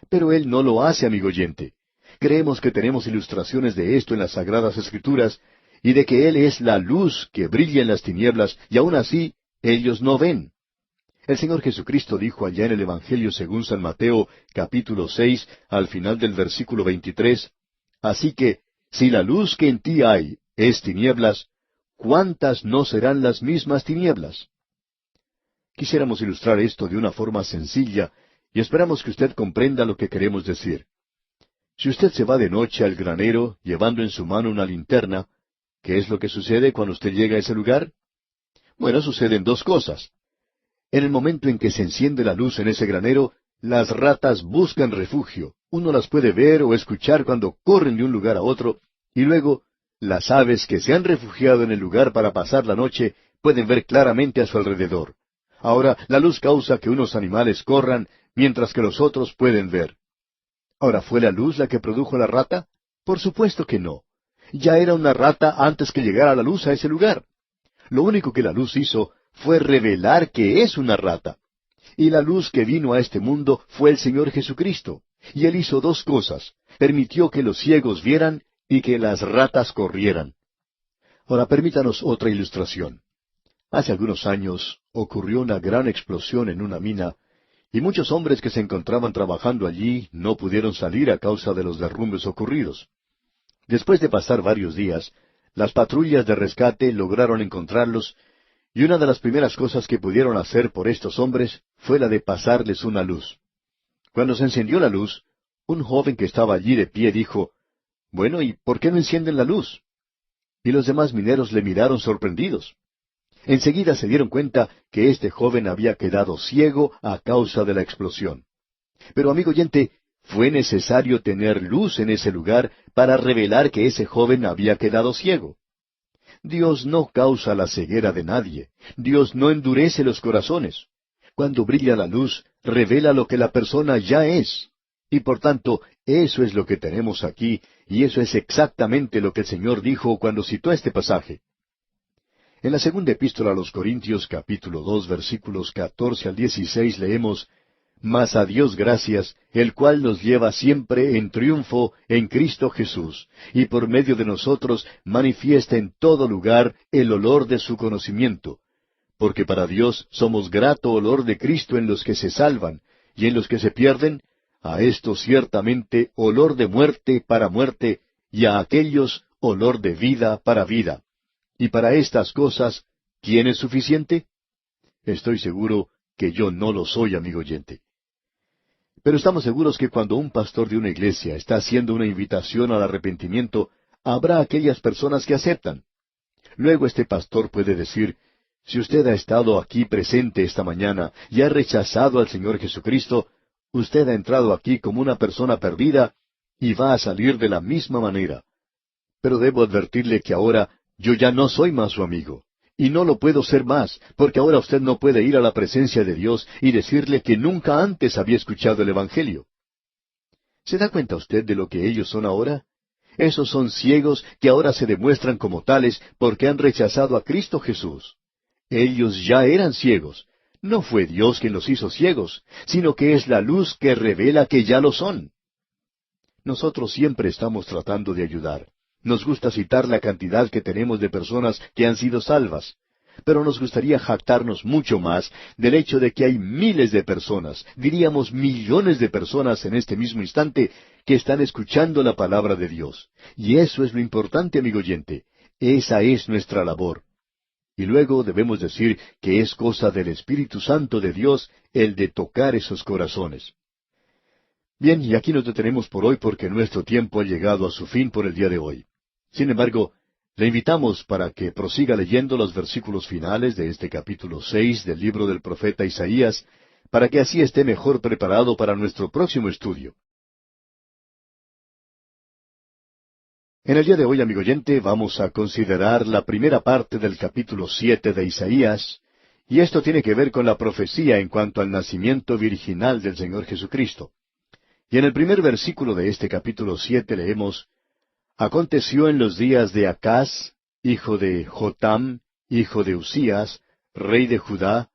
Pero Él no lo hace, amigo oyente. Creemos que tenemos ilustraciones de esto en las Sagradas Escrituras y de que Él es la luz que brilla en las tinieblas y aún así ellos no ven. El Señor Jesucristo dijo allá en el Evangelio según San Mateo, capítulo 6, al final del versículo 23, Así que, si la luz que en ti hay es tinieblas, ¿cuántas no serán las mismas tinieblas? Quisiéramos ilustrar esto de una forma sencilla y esperamos que usted comprenda lo que queremos decir. Si usted se va de noche al granero llevando en su mano una linterna, ¿qué es lo que sucede cuando usted llega a ese lugar? Bueno, suceden dos cosas. En el momento en que se enciende la luz en ese granero, las ratas buscan refugio. Uno las puede ver o escuchar cuando corren de un lugar a otro, y luego las aves que se han refugiado en el lugar para pasar la noche pueden ver claramente a su alrededor. Ahora, la luz causa que unos animales corran, mientras que los otros pueden ver. Ahora, ¿fue la luz la que produjo la rata? Por supuesto que no. Ya era una rata antes que llegara la luz a ese lugar. Lo único que la luz hizo fue revelar que es una rata. Y la luz que vino a este mundo fue el Señor Jesucristo. Y Él hizo dos cosas. Permitió que los ciegos vieran y que las ratas corrieran. Ahora, permítanos otra ilustración. Hace algunos años ocurrió una gran explosión en una mina, y muchos hombres que se encontraban trabajando allí no pudieron salir a causa de los derrumbes ocurridos. Después de pasar varios días, las patrullas de rescate lograron encontrarlos, y una de las primeras cosas que pudieron hacer por estos hombres fue la de pasarles una luz. Cuando se encendió la luz, un joven que estaba allí de pie dijo, «Bueno, ¿y por qué no encienden la luz?» Y los demás mineros le miraron sorprendidos. Enseguida se dieron cuenta que este joven había quedado ciego a causa de la explosión. Pero, amigo oyente, fue necesario tener luz en ese lugar para revelar que ese joven había quedado ciego. Dios no causa la ceguera de nadie. Dios no endurece los corazones. Cuando brilla la luz, revela lo que la persona ya es. Y por tanto, eso es lo que tenemos aquí, y eso es exactamente lo que el Señor dijo cuando citó este pasaje. En la segunda epístola a los Corintios, capítulo 2, versículos 14 al 16, leemos, «Mas a Dios gracias, el cual nos lleva siempre en triunfo en Cristo Jesús, y por medio de nosotros manifiesta en todo lugar el olor de su conocimiento. Porque para Dios somos grato olor de Cristo en los que se salvan, y en los que se pierden, a estos ciertamente olor de muerte para muerte, y a aquellos olor de vida para vida. Y para estas cosas, ¿quién es suficiente? Estoy seguro que yo no lo soy, amigo oyente. Pero estamos seguros que cuando un pastor de una iglesia está haciendo una invitación al arrepentimiento, habrá aquellas personas que aceptan. Luego este pastor puede decir, si usted ha estado aquí presente esta mañana y ha rechazado al Señor Jesucristo, usted ha entrado aquí como una persona perdida y va a salir de la misma manera. Pero debo advertirle que ahora yo ya no soy más su amigo, y no lo puedo ser más, porque ahora usted no puede ir a la presencia de Dios y decirle que nunca antes había escuchado el Evangelio. ¿Se da cuenta usted de lo que ellos son ahora? Esos son ciegos que ahora se demuestran como tales porque han rechazado a Cristo Jesús. Ellos ya eran ciegos. No fue Dios quien los hizo ciegos, sino que es la luz que revela que ya lo son. Nosotros siempre estamos tratando de ayudar. Nos gusta citar la cantidad que tenemos de personas que han sido salvas, pero nos gustaría jactarnos mucho más del hecho de que hay miles de personas, diríamos millones de personas en este mismo instante, que están escuchando la palabra de Dios. Y eso es lo importante, amigo oyente. Esa es nuestra labor. Y luego debemos decir que es cosa del Espíritu Santo de Dios el de tocar esos corazones. Bien, y aquí nos detenemos por hoy porque nuestro tiempo ha llegado a su fin por el día de hoy. Sin embargo, le invitamos para que prosiga leyendo los versículos finales de este capítulo 6 del libro del profeta Isaías, para que así esté mejor preparado para nuestro próximo estudio. En el día de hoy, amigo oyente, vamos a considerar la primera parte del capítulo 7 de Isaías, y esto tiene que ver con la profecía en cuanto al nacimiento virginal del Señor Jesucristo. Y en el primer versículo de este capítulo 7 leemos, «Aconteció en los días de Acaz, hijo de Jotam, hijo de Usías, rey de Judá,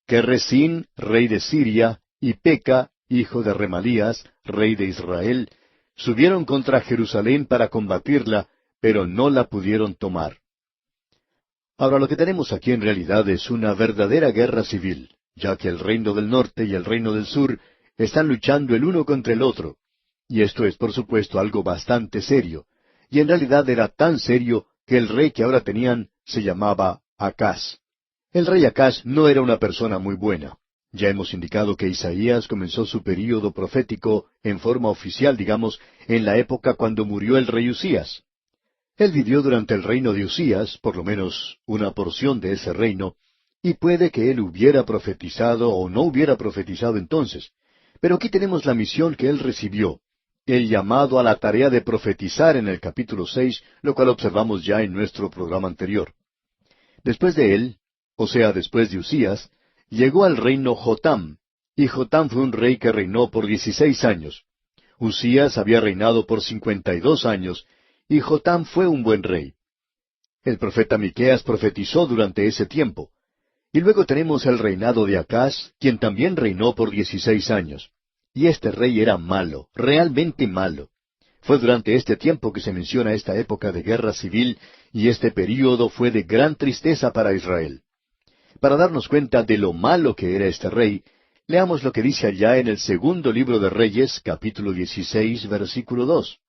que Resín, rey de Siria, y Peca, hijo de Remalías, rey de Israel, subieron contra Jerusalén para combatirla, pero no la pudieron tomar». Ahora lo que tenemos aquí en realidad es una verdadera guerra civil, ya que el reino del norte y el reino del sur están luchando el uno contra el otro. Y esto es, por supuesto, algo bastante serio. Y en realidad era tan serio que el rey que ahora tenían se llamaba Acaz. El rey Acaz no era una persona muy buena. Ya hemos indicado que Isaías comenzó su período profético en forma oficial, digamos, en la época cuando murió el rey Usías. Él vivió durante el reino de Usías, por lo menos una porción de ese reino, y puede que él hubiera profetizado o no hubiera profetizado entonces. Pero aquí tenemos la misión que él recibió, el llamado a la tarea de profetizar en el capítulo 6, lo cual observamos ya en nuestro programa anterior. Después de él, o sea, después de Usías, llegó al reino Jotam, y Jotam fue un rey que reinó por 16 años. Usías había reinado por 52 años, y Jotam fue un buen rey. El profeta Miqueas profetizó durante ese tiempo. Y luego tenemos el reinado de Acaz, quien también reinó por 16 años. Y este rey era malo, realmente malo. Fue durante este tiempo que se menciona esta época de guerra civil, y este período fue de gran tristeza para Israel. Para darnos cuenta de lo malo que era este rey, leamos lo que dice allá en el segundo libro de Reyes, capítulo 16, versículo 2.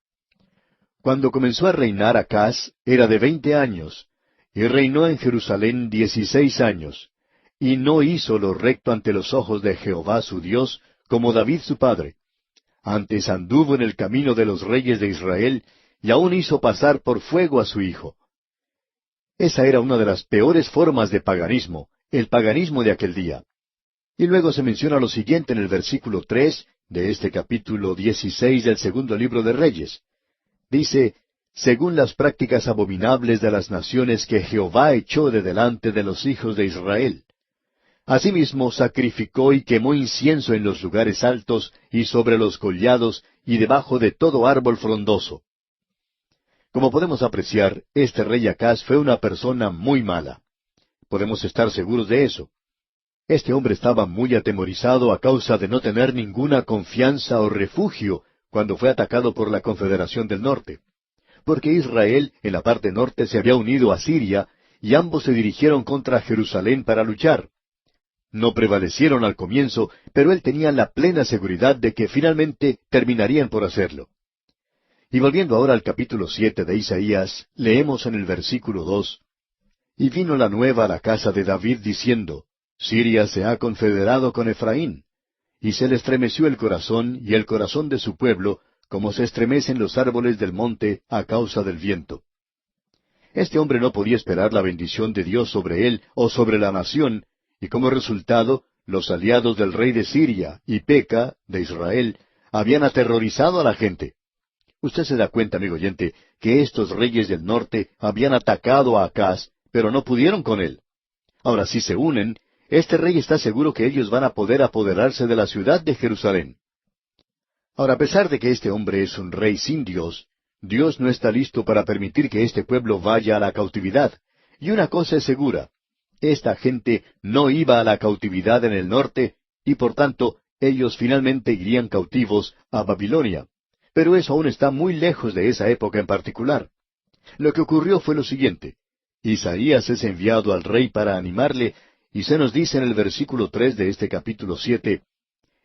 Cuando comenzó a reinar Acaz, era de 20 años, y reinó en Jerusalén 16 años, y no hizo lo recto ante los ojos de Jehová su Dios, como David su padre. Antes anduvo en el camino de los reyes de Israel, y aún hizo pasar por fuego a su hijo. Esa era una de las peores formas de paganismo, el paganismo de aquel día. Y luego se menciona lo siguiente en el versículo 3 de este capítulo 16 del segundo libro de Reyes. Dice, según las prácticas abominables de las naciones que Jehová echó de delante de los hijos de Israel. Asimismo sacrificó y quemó incienso en los lugares altos y sobre los collados y debajo de todo árbol frondoso. Como podemos apreciar, este rey Acaz fue una persona muy mala. Podemos estar seguros de eso. Este hombre estaba muy atemorizado a causa de no tener ninguna confianza o refugio cuando fue atacado por la Confederación del Norte. Porque Israel, en la parte norte, se había unido a Siria, y ambos se dirigieron contra Jerusalén para luchar. No prevalecieron al comienzo, pero él tenía la plena seguridad de que finalmente terminarían por hacerlo. Y volviendo ahora al capítulo 7 de Isaías, leemos en el versículo 2, Y vino la nueva a la casa de David diciendo, Siria se ha confederado con Efraín. Y se le estremeció el corazón y el corazón de su pueblo, como se estremecen los árboles del monte a causa del viento. Este hombre no podía esperar la bendición de Dios sobre él o sobre la nación, y como resultado, los aliados del rey de Siria y Peca, de Israel, habían aterrorizado a la gente. Usted se da cuenta, amigo oyente, que estos reyes del norte habían atacado a Acaz, pero no pudieron con él. Ahora, si se unen, este rey está seguro que ellos van a poder apoderarse de la ciudad de Jerusalén. Ahora, a pesar de que este hombre es un rey sin Dios, Dios no está listo para permitir que este pueblo vaya a la cautividad. Y una cosa es segura, esta gente no iba a la cautividad en el norte, y por tanto ellos finalmente irían cautivos a Babilonia. Pero eso aún está muy lejos de esa época en particular. Lo que ocurrió fue lo siguiente. Isaías es enviado al rey para animarle, y se nos dice en el versículo 3 de este capítulo 7,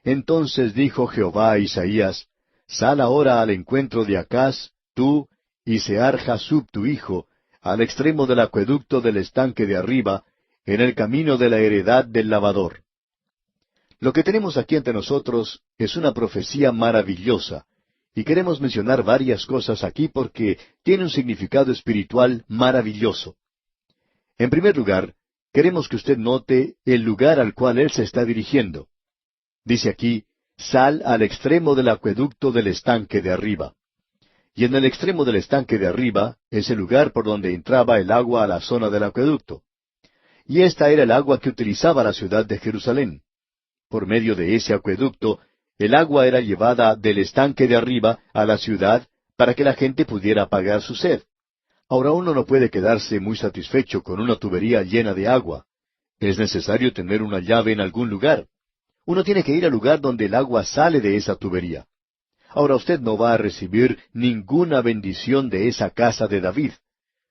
Entonces dijo Jehová a Isaías, Sal ahora al encuentro de Acaz, tú, y Sear-Jasub tu hijo, al extremo del acueducto del estanque de arriba, en el camino de la heredad del lavador. Lo que tenemos aquí ante nosotros es una profecía maravillosa, y queremos mencionar varias cosas aquí porque tiene un significado espiritual maravilloso. En primer lugar, queremos que usted note el lugar al cual él se está dirigiendo. Dice aquí, sal al extremo del acueducto del estanque de arriba. Y en el extremo del estanque de arriba es el lugar por donde entraba el agua a la zona del acueducto. Y esta era el agua que utilizaba la ciudad de Jerusalén. Por medio de ese acueducto, el agua era llevada del estanque de arriba a la ciudad para que la gente pudiera apagar su sed. Ahora uno no puede quedarse muy satisfecho con una tubería llena de agua. Es necesario tener una llave en algún lugar. Uno tiene que ir al lugar donde el agua sale de esa tubería. Ahora usted no va a recibir ninguna bendición de esa casa de David.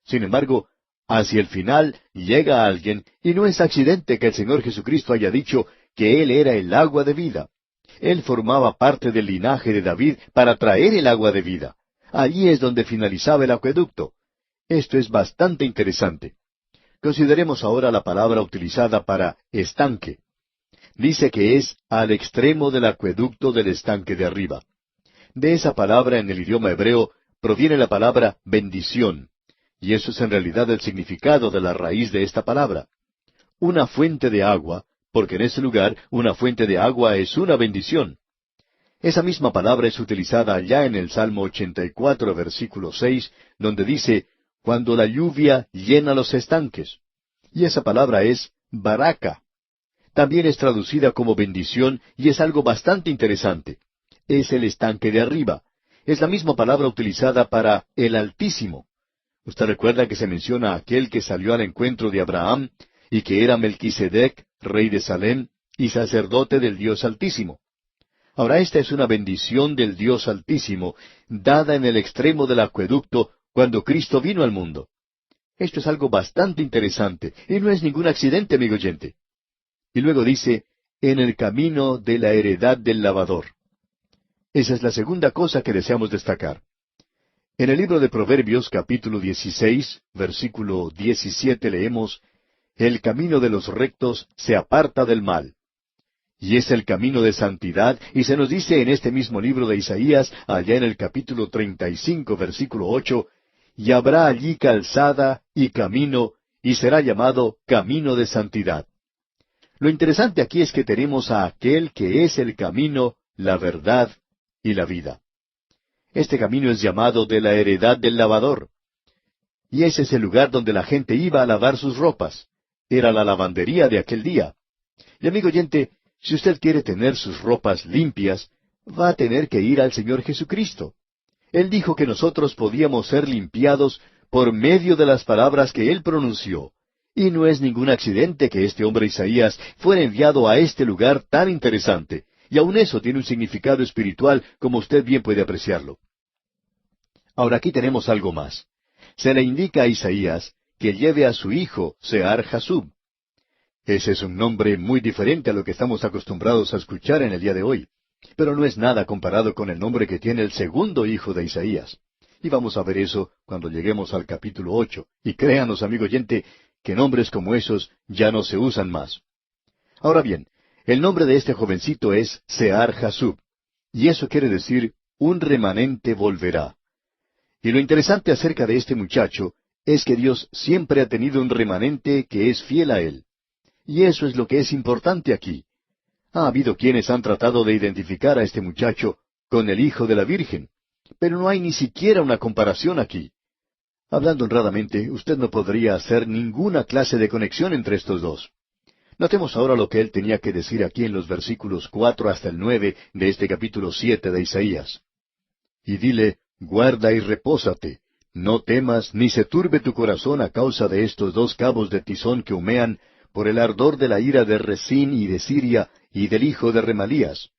Sin embargo, hacia el final llega alguien, y no es accidente que el Señor Jesucristo haya dicho que Él era el agua de vida. Él formaba parte del linaje de David para traer el agua de vida. Allí es donde finalizaba el acueducto. Esto es bastante interesante. Consideremos ahora la palabra utilizada para estanque. Dice que es al extremo del acueducto del estanque de arriba. De esa palabra en el idioma hebreo proviene la palabra bendición, y eso es en realidad el significado de la raíz de esta palabra. Una fuente de agua, porque en ese lugar una fuente de agua es una bendición. Esa misma palabra es utilizada allá en el Salmo 84, versículo 6, donde dice, cuando la lluvia llena los estanques. Y esa palabra es baraka. También es traducida como bendición y es algo bastante interesante. Es el estanque de arriba. Es la misma palabra utilizada para el Altísimo. Usted recuerda que se menciona a aquel que salió al encuentro de Abraham y que era Melquisedec, rey de Salem y sacerdote del Dios Altísimo. Ahora esta es una bendición del Dios Altísimo, dada en el extremo del acueducto cuando Cristo vino al mundo. Esto es algo bastante interesante, y no es ningún accidente, amigo oyente. Y luego dice, en el camino de la heredad del lavador. Esa es la segunda cosa que deseamos destacar. En el libro de Proverbios, capítulo 16, versículo 17, leemos, el camino de los rectos se aparta del mal. Y es el camino de santidad, y se nos dice en este mismo libro de Isaías, allá en el capítulo 35, versículo 8, y habrá allí calzada y camino, y será llamado camino de santidad. Lo interesante aquí es que tenemos a aquel que es el camino, la verdad y la vida. Este camino es llamado de la heredad del lavador. Y ese es el lugar donde la gente iba a lavar sus ropas. Era la lavandería de aquel día. Y amigo oyente, si usted quiere tener sus ropas limpias, va a tener que ir al Señor Jesucristo. Él dijo que nosotros podíamos ser limpiados por medio de las palabras que Él pronunció. Y no es ningún accidente que este hombre Isaías fuera enviado a este lugar tan interesante. Y aun eso tiene un significado espiritual, como usted bien puede apreciarlo. Ahora aquí tenemos algo más. Se le indica a Isaías que lleve a su hijo, Sear Jasub. Ese es un nombre muy diferente a lo que estamos acostumbrados a escuchar en el día de hoy. Pero no es nada comparado con el nombre que tiene el segundo hijo de Isaías. Y vamos a ver eso cuando lleguemos al capítulo 8. Y créanos, amigo oyente, que nombres como esos ya no se usan más. Ahora bien, el nombre de este jovencito es Sear Jasub. Y eso quiere decir, un remanente volverá. Y lo interesante acerca de este muchacho es que Dios siempre ha tenido un remanente que es fiel a él. Y eso es lo que es importante aquí. Ha habido quienes han tratado de identificar a este muchacho con el hijo de la Virgen, pero no hay ni siquiera una comparación aquí. Hablando honradamente, usted no podría hacer ninguna clase de conexión entre estos dos. Notemos ahora lo que él tenía que decir aquí en los versículos 4 hasta el 9 de este capítulo 7 de Isaías. Y dile, guarda y repósate, no temas ni se turbe tu corazón a causa de estos dos cabos de tizón que humean por el ardor de la ira de Resín y de Siria y del hijo de Remalías.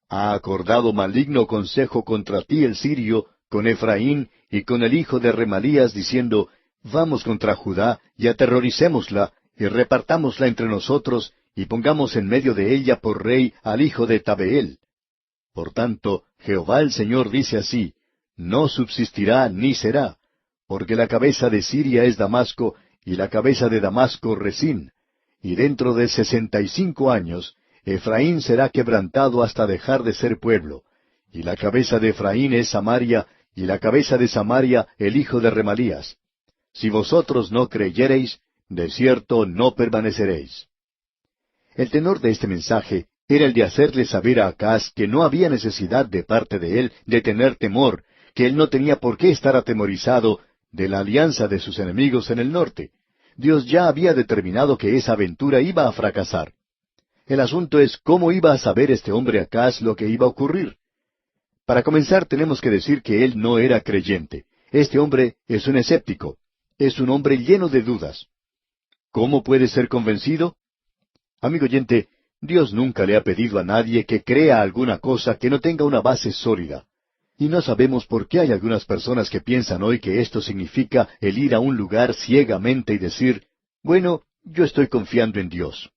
Ha acordado maligno consejo contra ti el sirio, con Efraín y con el hijo de Remalías, diciendo, vamos contra Judá y aterroricémosla, y repartámosla entre nosotros, y pongamos en medio de ella por rey al hijo de Tabeel. Por tanto, Jehová el Señor dice así, no subsistirá ni será, porque la cabeza de Siria es Damasco, y la cabeza de Damasco Resín, y dentro de 65 años, Efraín será quebrantado hasta dejar de ser pueblo, y la cabeza de Efraín es Samaria, y la cabeza de Samaria el hijo de Remalías. Si vosotros no creyereis, de cierto no permaneceréis. El tenor de este mensaje era el de hacerle saber a Acaz que no había necesidad de parte de él de tener temor, que él no tenía por qué estar atemorizado de la alianza de sus enemigos en el norte. Dios ya había determinado que esa aventura iba a fracasar. El asunto es cómo iba a saber este hombre Acaz lo que iba a ocurrir. Para comenzar tenemos que decir que él no era creyente. Este hombre es un escéptico. Es un hombre lleno de dudas. ¿Cómo puede ser convencido? Amigo oyente, Dios nunca le ha pedido a nadie que crea alguna cosa que no tenga una base sólida. Y no sabemos por qué hay algunas personas que piensan hoy que esto significa el ir a un lugar ciegamente y decir, bueno, yo estoy confiando en Dios.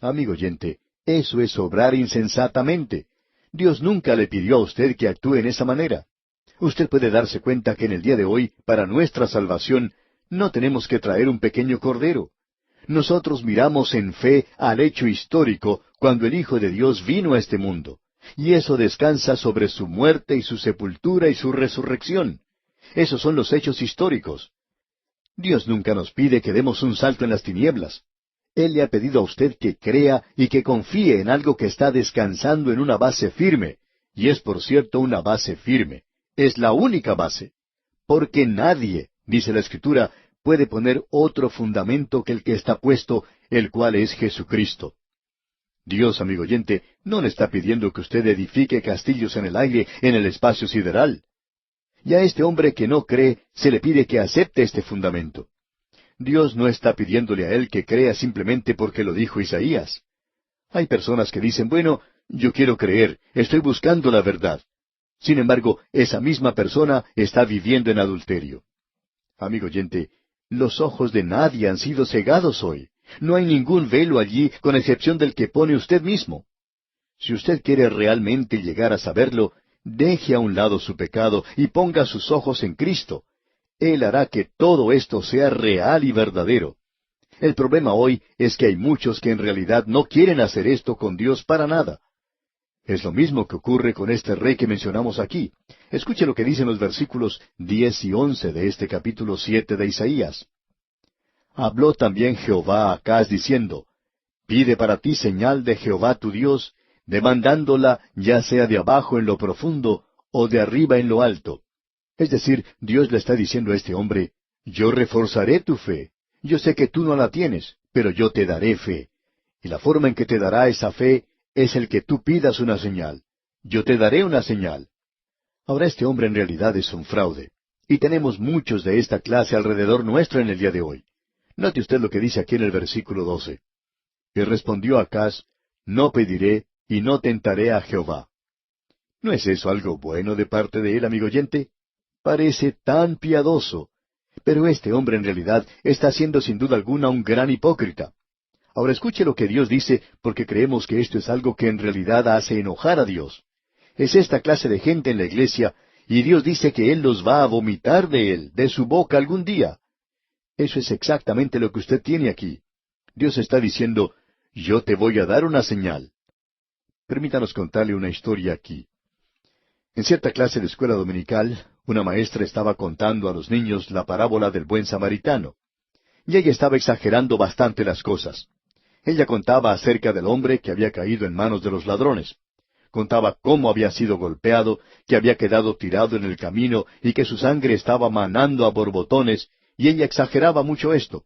Amigo oyente, eso es obrar insensatamente. Dios nunca le pidió a usted que actúe en esa manera. Usted puede darse cuenta que en el día de hoy, para nuestra salvación, no tenemos que traer un pequeño cordero. Nosotros miramos en fe al hecho histórico cuando el Hijo de Dios vino a este mundo, y eso descansa sobre su muerte y su sepultura y su resurrección. Esos son los hechos históricos. Dios nunca nos pide que demos un salto en las tinieblas. Él le ha pedido a usted que crea y que confíe en algo que está descansando en una base firme, y es por cierto una base firme. Es la única base. Porque nadie, dice la Escritura, puede poner otro fundamento que el que está puesto, el cual es Jesucristo. Dios, amigo oyente, no le está pidiendo que usted edifique castillos en el aire, en el espacio sideral. Y a este hombre que no cree, se le pide que acepte este fundamento. Dios no está pidiéndole a él que crea simplemente porque lo dijo Isaías. Hay personas que dicen, bueno, yo quiero creer, estoy buscando la verdad. Sin embargo, esa misma persona está viviendo en adulterio. Amigo oyente, los ojos de nadie han sido cegados hoy. No hay ningún velo allí, con excepción del que pone usted mismo. Si usted quiere realmente llegar a saberlo, deje a un lado su pecado y ponga sus ojos en Cristo. Él hará que todo esto sea real y verdadero. El problema hoy es que hay muchos que en realidad no quieren hacer esto con Dios para nada. Es lo mismo que ocurre con este rey que mencionamos aquí. Escuche lo que dicen los versículos 10 y 11 de este capítulo 7 de Isaías. Habló también Jehová a Acaz diciendo, Pide para ti señal de Jehová tu Dios, demandándola ya sea de abajo en lo profundo o de arriba en lo alto. Es decir, Dios le está diciendo a este hombre, yo reforzaré tu fe. Yo sé que tú no la tienes, pero yo te daré fe. Y la forma en que te dará esa fe es el que tú pidas una señal. Yo te daré una señal. Ahora este hombre en realidad es un fraude. Y tenemos muchos de esta clase alrededor nuestro en el día de hoy. Note usted lo que dice aquí en el versículo 12. Y respondió Acaz, no pediré y no tentaré a Jehová. ¿No es eso algo bueno de parte de él, amigo oyente? Parece tan piadoso. Pero este hombre en realidad está siendo sin duda alguna un gran hipócrita. Ahora escuche lo que Dios dice, porque creemos que esto es algo que en realidad hace enojar a Dios. Es esta clase de gente en la iglesia, y Dios dice que Él los va a vomitar de Él, de su boca algún día. Eso es exactamente lo que usted tiene aquí. Dios está diciendo, yo te voy a dar una señal. Permítanos contarle una historia aquí. En cierta clase de escuela dominical, una maestra estaba contando a los niños la parábola del buen samaritano. Y ella estaba exagerando bastante las cosas. Ella contaba acerca del hombre que había caído en manos de los ladrones. Contaba cómo había sido golpeado, que había quedado tirado en el camino y que su sangre estaba manando a borbotones, y ella exageraba mucho esto.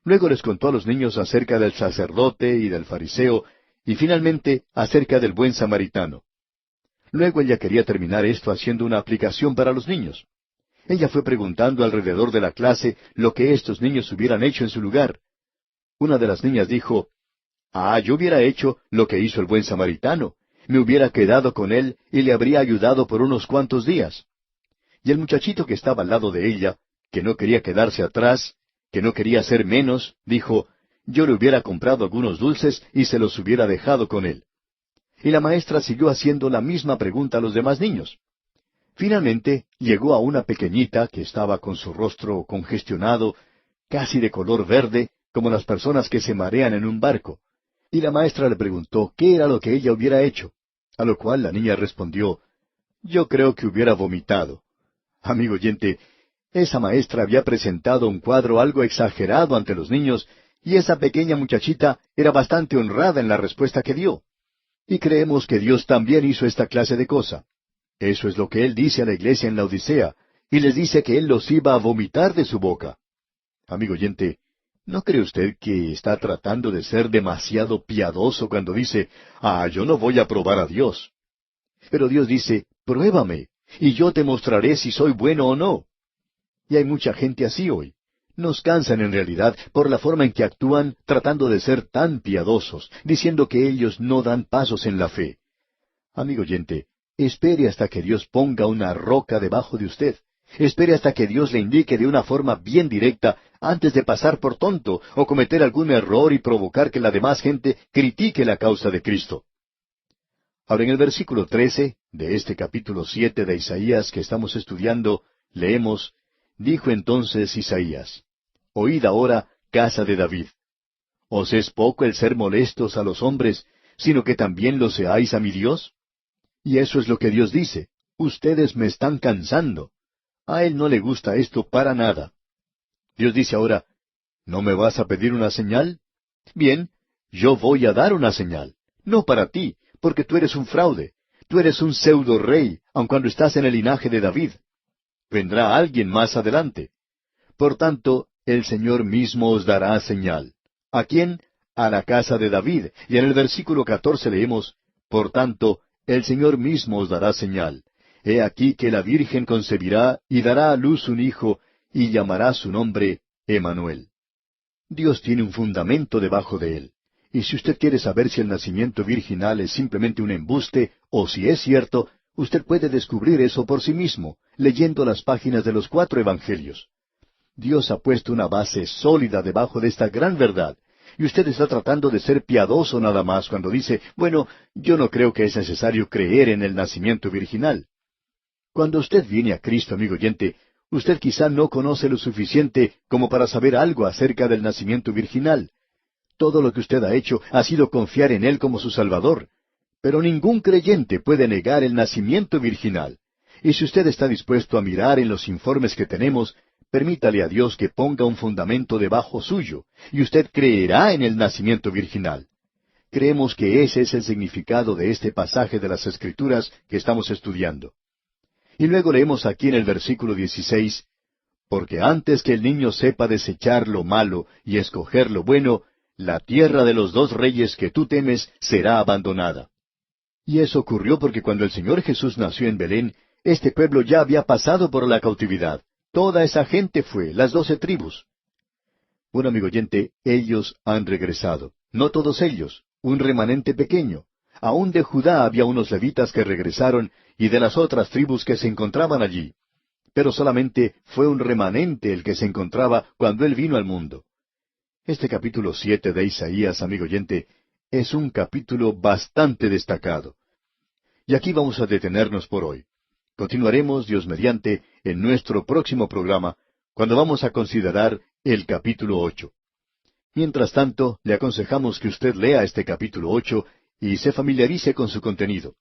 Luego les contó a los niños acerca del sacerdote y del fariseo, y finalmente acerca del buen samaritano. Luego ella quería terminar esto haciendo una aplicación para los niños. Ella fue preguntando alrededor de la clase lo que estos niños hubieran hecho en su lugar. Una de las niñas dijo, yo hubiera hecho lo que hizo el buen samaritano. Me hubiera quedado con él y le habría ayudado por unos cuantos días. Y el muchachito que estaba al lado de ella, que no quería quedarse atrás, que no quería ser menos, dijo, yo le hubiera comprado algunos dulces y se los hubiera dejado con él. Y la maestra siguió haciendo la misma pregunta a los demás niños. Finalmente llegó a una pequeñita que estaba con su rostro congestionado, casi de color verde, como las personas que se marean en un barco. Y la maestra le preguntó qué era lo que ella hubiera hecho. A lo cual la niña respondió, yo creo que hubiera vomitado. Amigo oyente, esa maestra había presentado un cuadro algo exagerado ante los niños, y esa pequeña muchachita era bastante honrada en la respuesta que dio. Y creemos que Dios también hizo esta clase de cosa. Eso es lo que Él dice a la iglesia en la Odisea, y les dice que Él los iba a vomitar de su boca. Amigo oyente, ¿no cree usted que está tratando de ser demasiado piadoso cuando dice, yo no voy a probar a Dios? Pero Dios dice, pruébame, y yo te mostraré si soy bueno o no. Y hay mucha gente así hoy. Nos cansan en realidad por la forma en que actúan tratando de ser tan piadosos, diciendo que ellos no dan pasos en la fe. Amigo oyente, espere hasta que Dios ponga una roca debajo de usted. Espere hasta que Dios le indique de una forma bien directa antes de pasar por tonto o cometer algún error y provocar que la demás gente critique la causa de Cristo. Ahora en el versículo 13 de este capítulo 7 de Isaías que estamos estudiando, leemos, dijo entonces Isaías, oíd ahora, casa de David. ¿Os es poco el ser molestos a los hombres, sino que también lo seáis a mi Dios? Y eso es lo que Dios dice, ustedes me están cansando. A Él no le gusta esto para nada. Dios dice ahora, ¿no me vas a pedir una señal? Bien, yo voy a dar una señal, no para ti, porque tú eres un fraude, tú eres un pseudo rey, aun cuando estás en el linaje de David. Vendrá alguien más adelante. Por tanto, el Señor mismo os dará señal. ¿A quién? A la casa de David. Y en el versículo 14 leemos, por tanto, el Señor mismo os dará señal. He aquí que la Virgen concebirá y dará a luz un hijo, y llamará su nombre Emmanuel. Dios tiene un fundamento debajo de él. Y si usted quiere saber si el nacimiento virginal es simplemente un embuste o si es cierto, usted puede descubrir eso por sí mismo, leyendo las páginas de los 4 evangelios. Dios ha puesto una base sólida debajo de esta gran verdad, y usted está tratando de ser piadoso nada más cuando dice, bueno, yo no creo que es necesario creer en el nacimiento virginal. Cuando usted viene a Cristo, amigo oyente, usted quizá no conoce lo suficiente como para saber algo acerca del nacimiento virginal. Todo lo que usted ha hecho ha sido confiar en Él como su Salvador. Pero ningún creyente puede negar el nacimiento virginal. Y si usted está dispuesto a mirar en los informes que tenemos, permítale a Dios que ponga un fundamento debajo suyo, y usted creerá en el nacimiento virginal. Creemos que ese es el significado de este pasaje de las Escrituras que estamos estudiando. Y luego leemos aquí en el versículo 16, porque antes que el niño sepa desechar lo malo y escoger lo bueno, la tierra de los 2 reyes que tú temes será abandonada. Y eso ocurrió porque cuando el Señor Jesús nació en Belén, este pueblo ya había pasado por la cautividad. Toda esa gente fue, las 12 tribus. Bueno, amigo oyente, ellos han regresado. No todos ellos, un remanente pequeño. Aún de Judá había unos levitas que regresaron y de las otras tribus que se encontraban allí. Pero solamente fue un remanente el que se encontraba cuando Él vino al mundo. Este capítulo 7 de Isaías, amigo oyente, es un capítulo bastante destacado. Y aquí vamos a detenernos por hoy. Continuaremos, Dios mediante, en nuestro próximo programa, cuando vamos a considerar el capítulo 8. Mientras tanto, le aconsejamos que usted lea este capítulo 8 y se familiarice con su contenido.